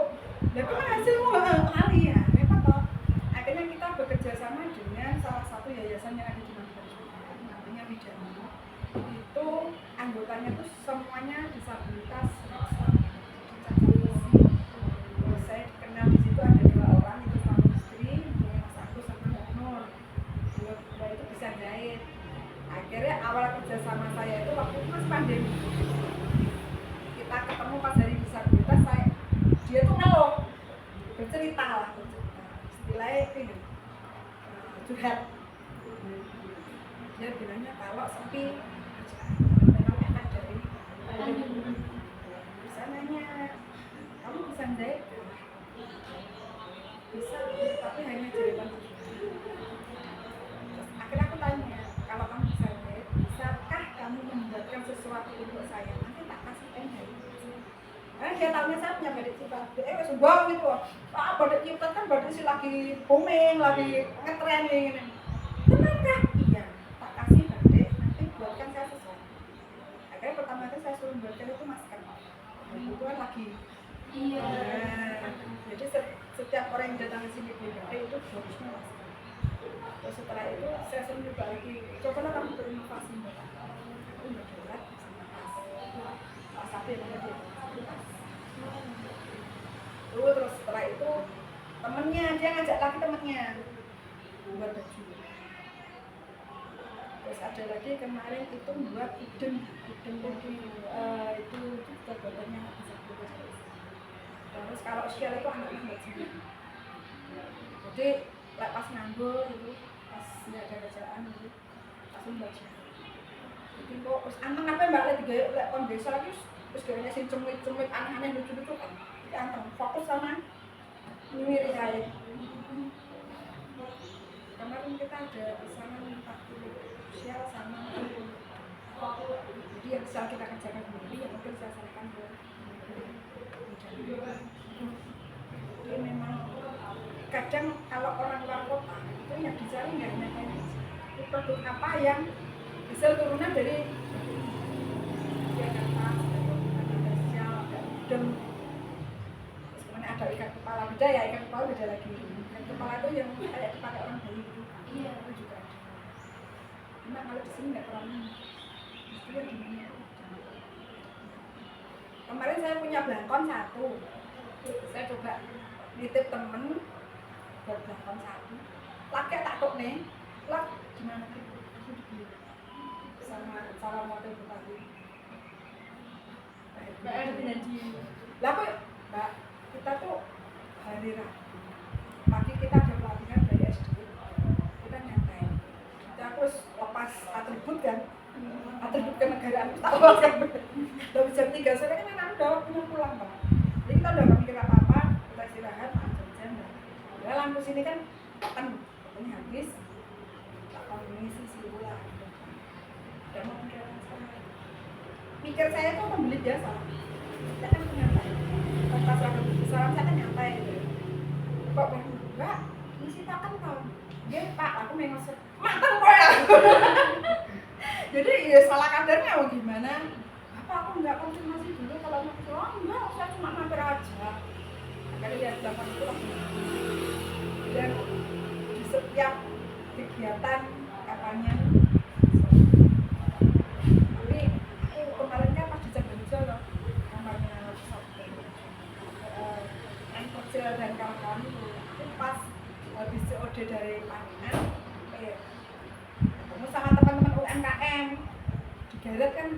Tapi hasilmu kali ya, memang toh. Akhirnya kita bekerja sama dengan salah satu yayasan yang ada di Manggarai, namanya Widani. Itu anggotanya tuh semuanya disabilitas. Terus saya dikenal di situ ada 2 orang, itu suami istri, Mas Agus sama Mbak Nur. Dua itu bisa jahit. Akhirnya awal kerja sama saya itu waktu itu masih pandemi. Kita ketemu pas hari disabilitas, dia tuh ngeluh, bercerita lah, istilahnya ini curhat. Dia bilangnya kalau sepi memang enak dari bisa nanya, kamu bisa jahit? Bisa, tapi hanya jahitan. Terus akhirnya aku tanya, kalau kamu bisa jahit, bisakah kamu membuatkan sesuatu untuk saya? Nanti tak kasih jahit. Karena dia tahunya saya punya badik cipta, sebuah gitu loh. Badik cipta kan badik sih lagi booming, lagi ngetren ini. Tenang kah? Iya, tak kasih badik, nanti buatkan saya sesuatu. Akhirnya pertama itu saya suruh buatkan itu masker. Itu kan lagi. Iya. Nah, jadi setiap orang yang datang ke sini beli batik itu harusnya masker. Terus setelah itu saya suruh juga lagi, cobalah kamu berinovasi mbak. Aku nggak berat sama pas satu yang ada dia. Terus setelah itu temennya, dia ngajak lagi temennya buat baju. Terus ada lagi kemarin itu buat idem itu juga badannya bisa berubah. Terus kalau usia itu anaknya nggak sendiri. Jadi pas nganggur itu, pas nggak ada kerjaan itu langsung baca. Jadi kok terus anteng apa mbak lihat tiga kondisi lagi terus kayaknya sih cemit aneh-aneh lucu-lucu kan. Anteng fokus sama mirip saya. Kemarin kita ada pesanan 40 sosial sama jadi yang bisa kita kerjakan sendiri yang mungkin saya sarankan ke jadi memang kadang kalau orang luar kota itu yang dicari nggak hanya itu produk apa yang hasil turunan dari Jakarta, ada sosial, ada udang. Ada ikan kepala, beda ya, ikan kepala beda lagi. Ikan kepala itu yang kayak dipakai orang Bali gitu. Iya, itu juga ada. Cuma kalau di sini nggak terlalu. Mestinya gimana? Kemarin saya punya belangkon 1. Saya coba nitip temen buat belangkon 1. Lagi tak tok nih, lah gimana gitu? Aku dibeli sama salah motor bupati. Kayak energi. Lah kok, Mbak? Kita tuh hari Rabu pagi kita ada pelatihan dari SD, kita nyantai, kita terus lepas atribut kan, atribut kenegaraan kita lepaskan dari jam 3 sore kan anak udah waktunya pulang Pak. Jadi kita udah gak mikir apa-apa, kita istirahat jam-jam ya lampu sini kan ini habis tak kondisi sih ulang udah mau mikir saya tuh pembeli biasa kita kan nyantai pas aku salam saya kan nyantai gitu. Kok enggak ngisi takan tau dia Pak aku memang matang kok ya Jadi ya salah kadarnya apa gimana? Apa aku nggak konfirmasi dulu kalau mau ke enggak, saya cuma mampir aja. Akhirnya dia bilang itu dan di setiap kegiatan katanya. Tapi aku kemarin kan pas di Jakarta loh, kamarnya yang kecil dan kawan-kawan itu pas habis COD dari Panian, ketemu sama teman-teman UMKM di Garut kan,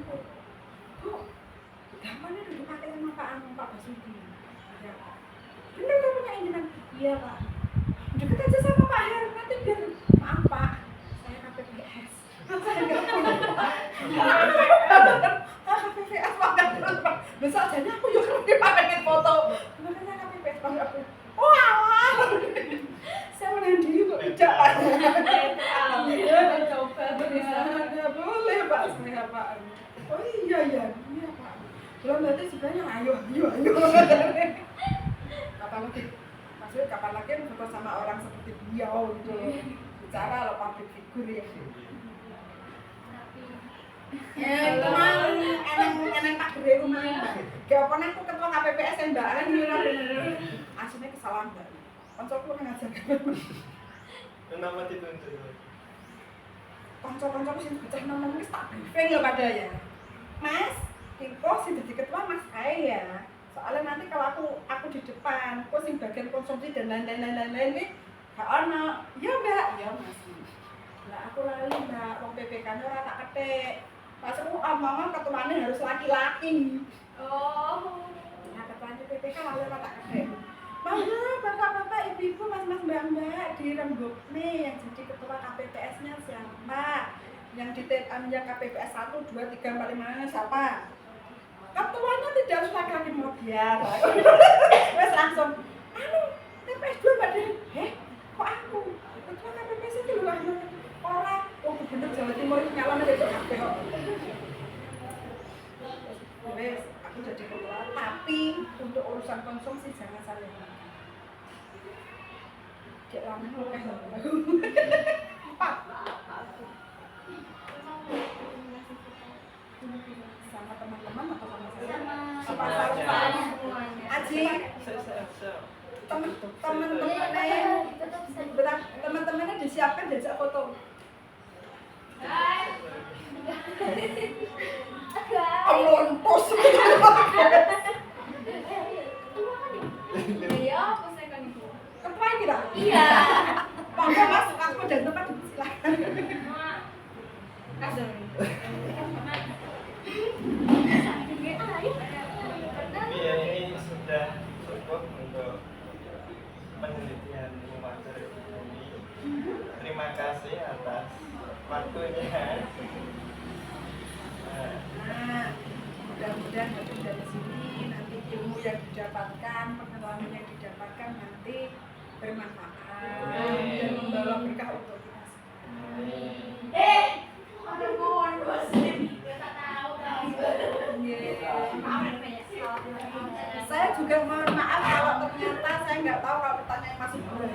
Bu, gambarnya udah dipakai sama Pak Basuki. Ya, bener kamu punya inginan? Iya Pak. Deket aja sama Pak Her, nanti biar maaf Pak, saya KPPS. Saya nggak punya Pak. KPPS Pak, besok jadi aku juga dipakai foto. Makanya KPPS Pak nggak punya. Wah, saya menahan diri kok tidak Pak. Coba Nggak boleh Pak, saya Pak. Oh iya Pak. Belum berarti sebenarnya ayo. Kapan lagi foto sama orang seperti beliau gitu loh. Bicara lo public figure ya. Itu mah eneng tak gede rumah. Gak apa aku ketua KPPS yang mbak kan bener. Aslinya kesalahan mbak. Koncoku ngajar. Kenapa ditunjuk? Konco-koncoku sing bocah nom wis tak briefing lho pada ya. Mas, Kiko sing dadi ketua Mas kae ya. Soalnya nanti kalau aku di depan, aku sing bagian konsumsi dan lain-lain nih gak ono. Iya Mbak, iya Mas. Lah aku lali Mbak, wong PPK-nya ora tak ketik. Pas aku omongan ketuanya harus laki-laki. Oh. Nah, ketuanya PPK lalu ora tak ketik. Mana bapak-bapak, ibu-ibu, mas-mas, mbak-mbak di Rembuk nih yang jadi ketua KPPS-nya siapa? Yang di yang KPPS 1, 2, 3, 4, 5 siapa? Ketuanya tidak harus laki-laki mau biar. Terus langsung, KPPS 2 Mbak Dewi. Kok aku? Ketua KPPS itu loh orang. Oh gubernur Jawa Timur nyalon dari KPP kok. Wes, aku jadi ketua. Tapi untuk urusan konsumsi jangan saya. Cek lama lu kan Pak. Sama teman-teman atau sama saya? Sama semuanya. Aji, teman-temannya disiapkan diajak foto. Lompos. Iya, apa saya kan itu? Ketua kita? Iya. Monggo Mas, aku dan tempat silakan. Kasih. Iya, ini sudah cukup untuk penelitian Mumajar ini. Terima kasih atas waktunya. Nah, mudah-mudahan dari sini nanti ilmu yang didapatkan, pengetahuan yang didapatkan nanti bermanfaat dan membawa berkah untuk kita semua. Ada mohon Muslim. Saya juga mohon maaf kalau ternyata saya nggak tahu kalau pertanyaan masih belum.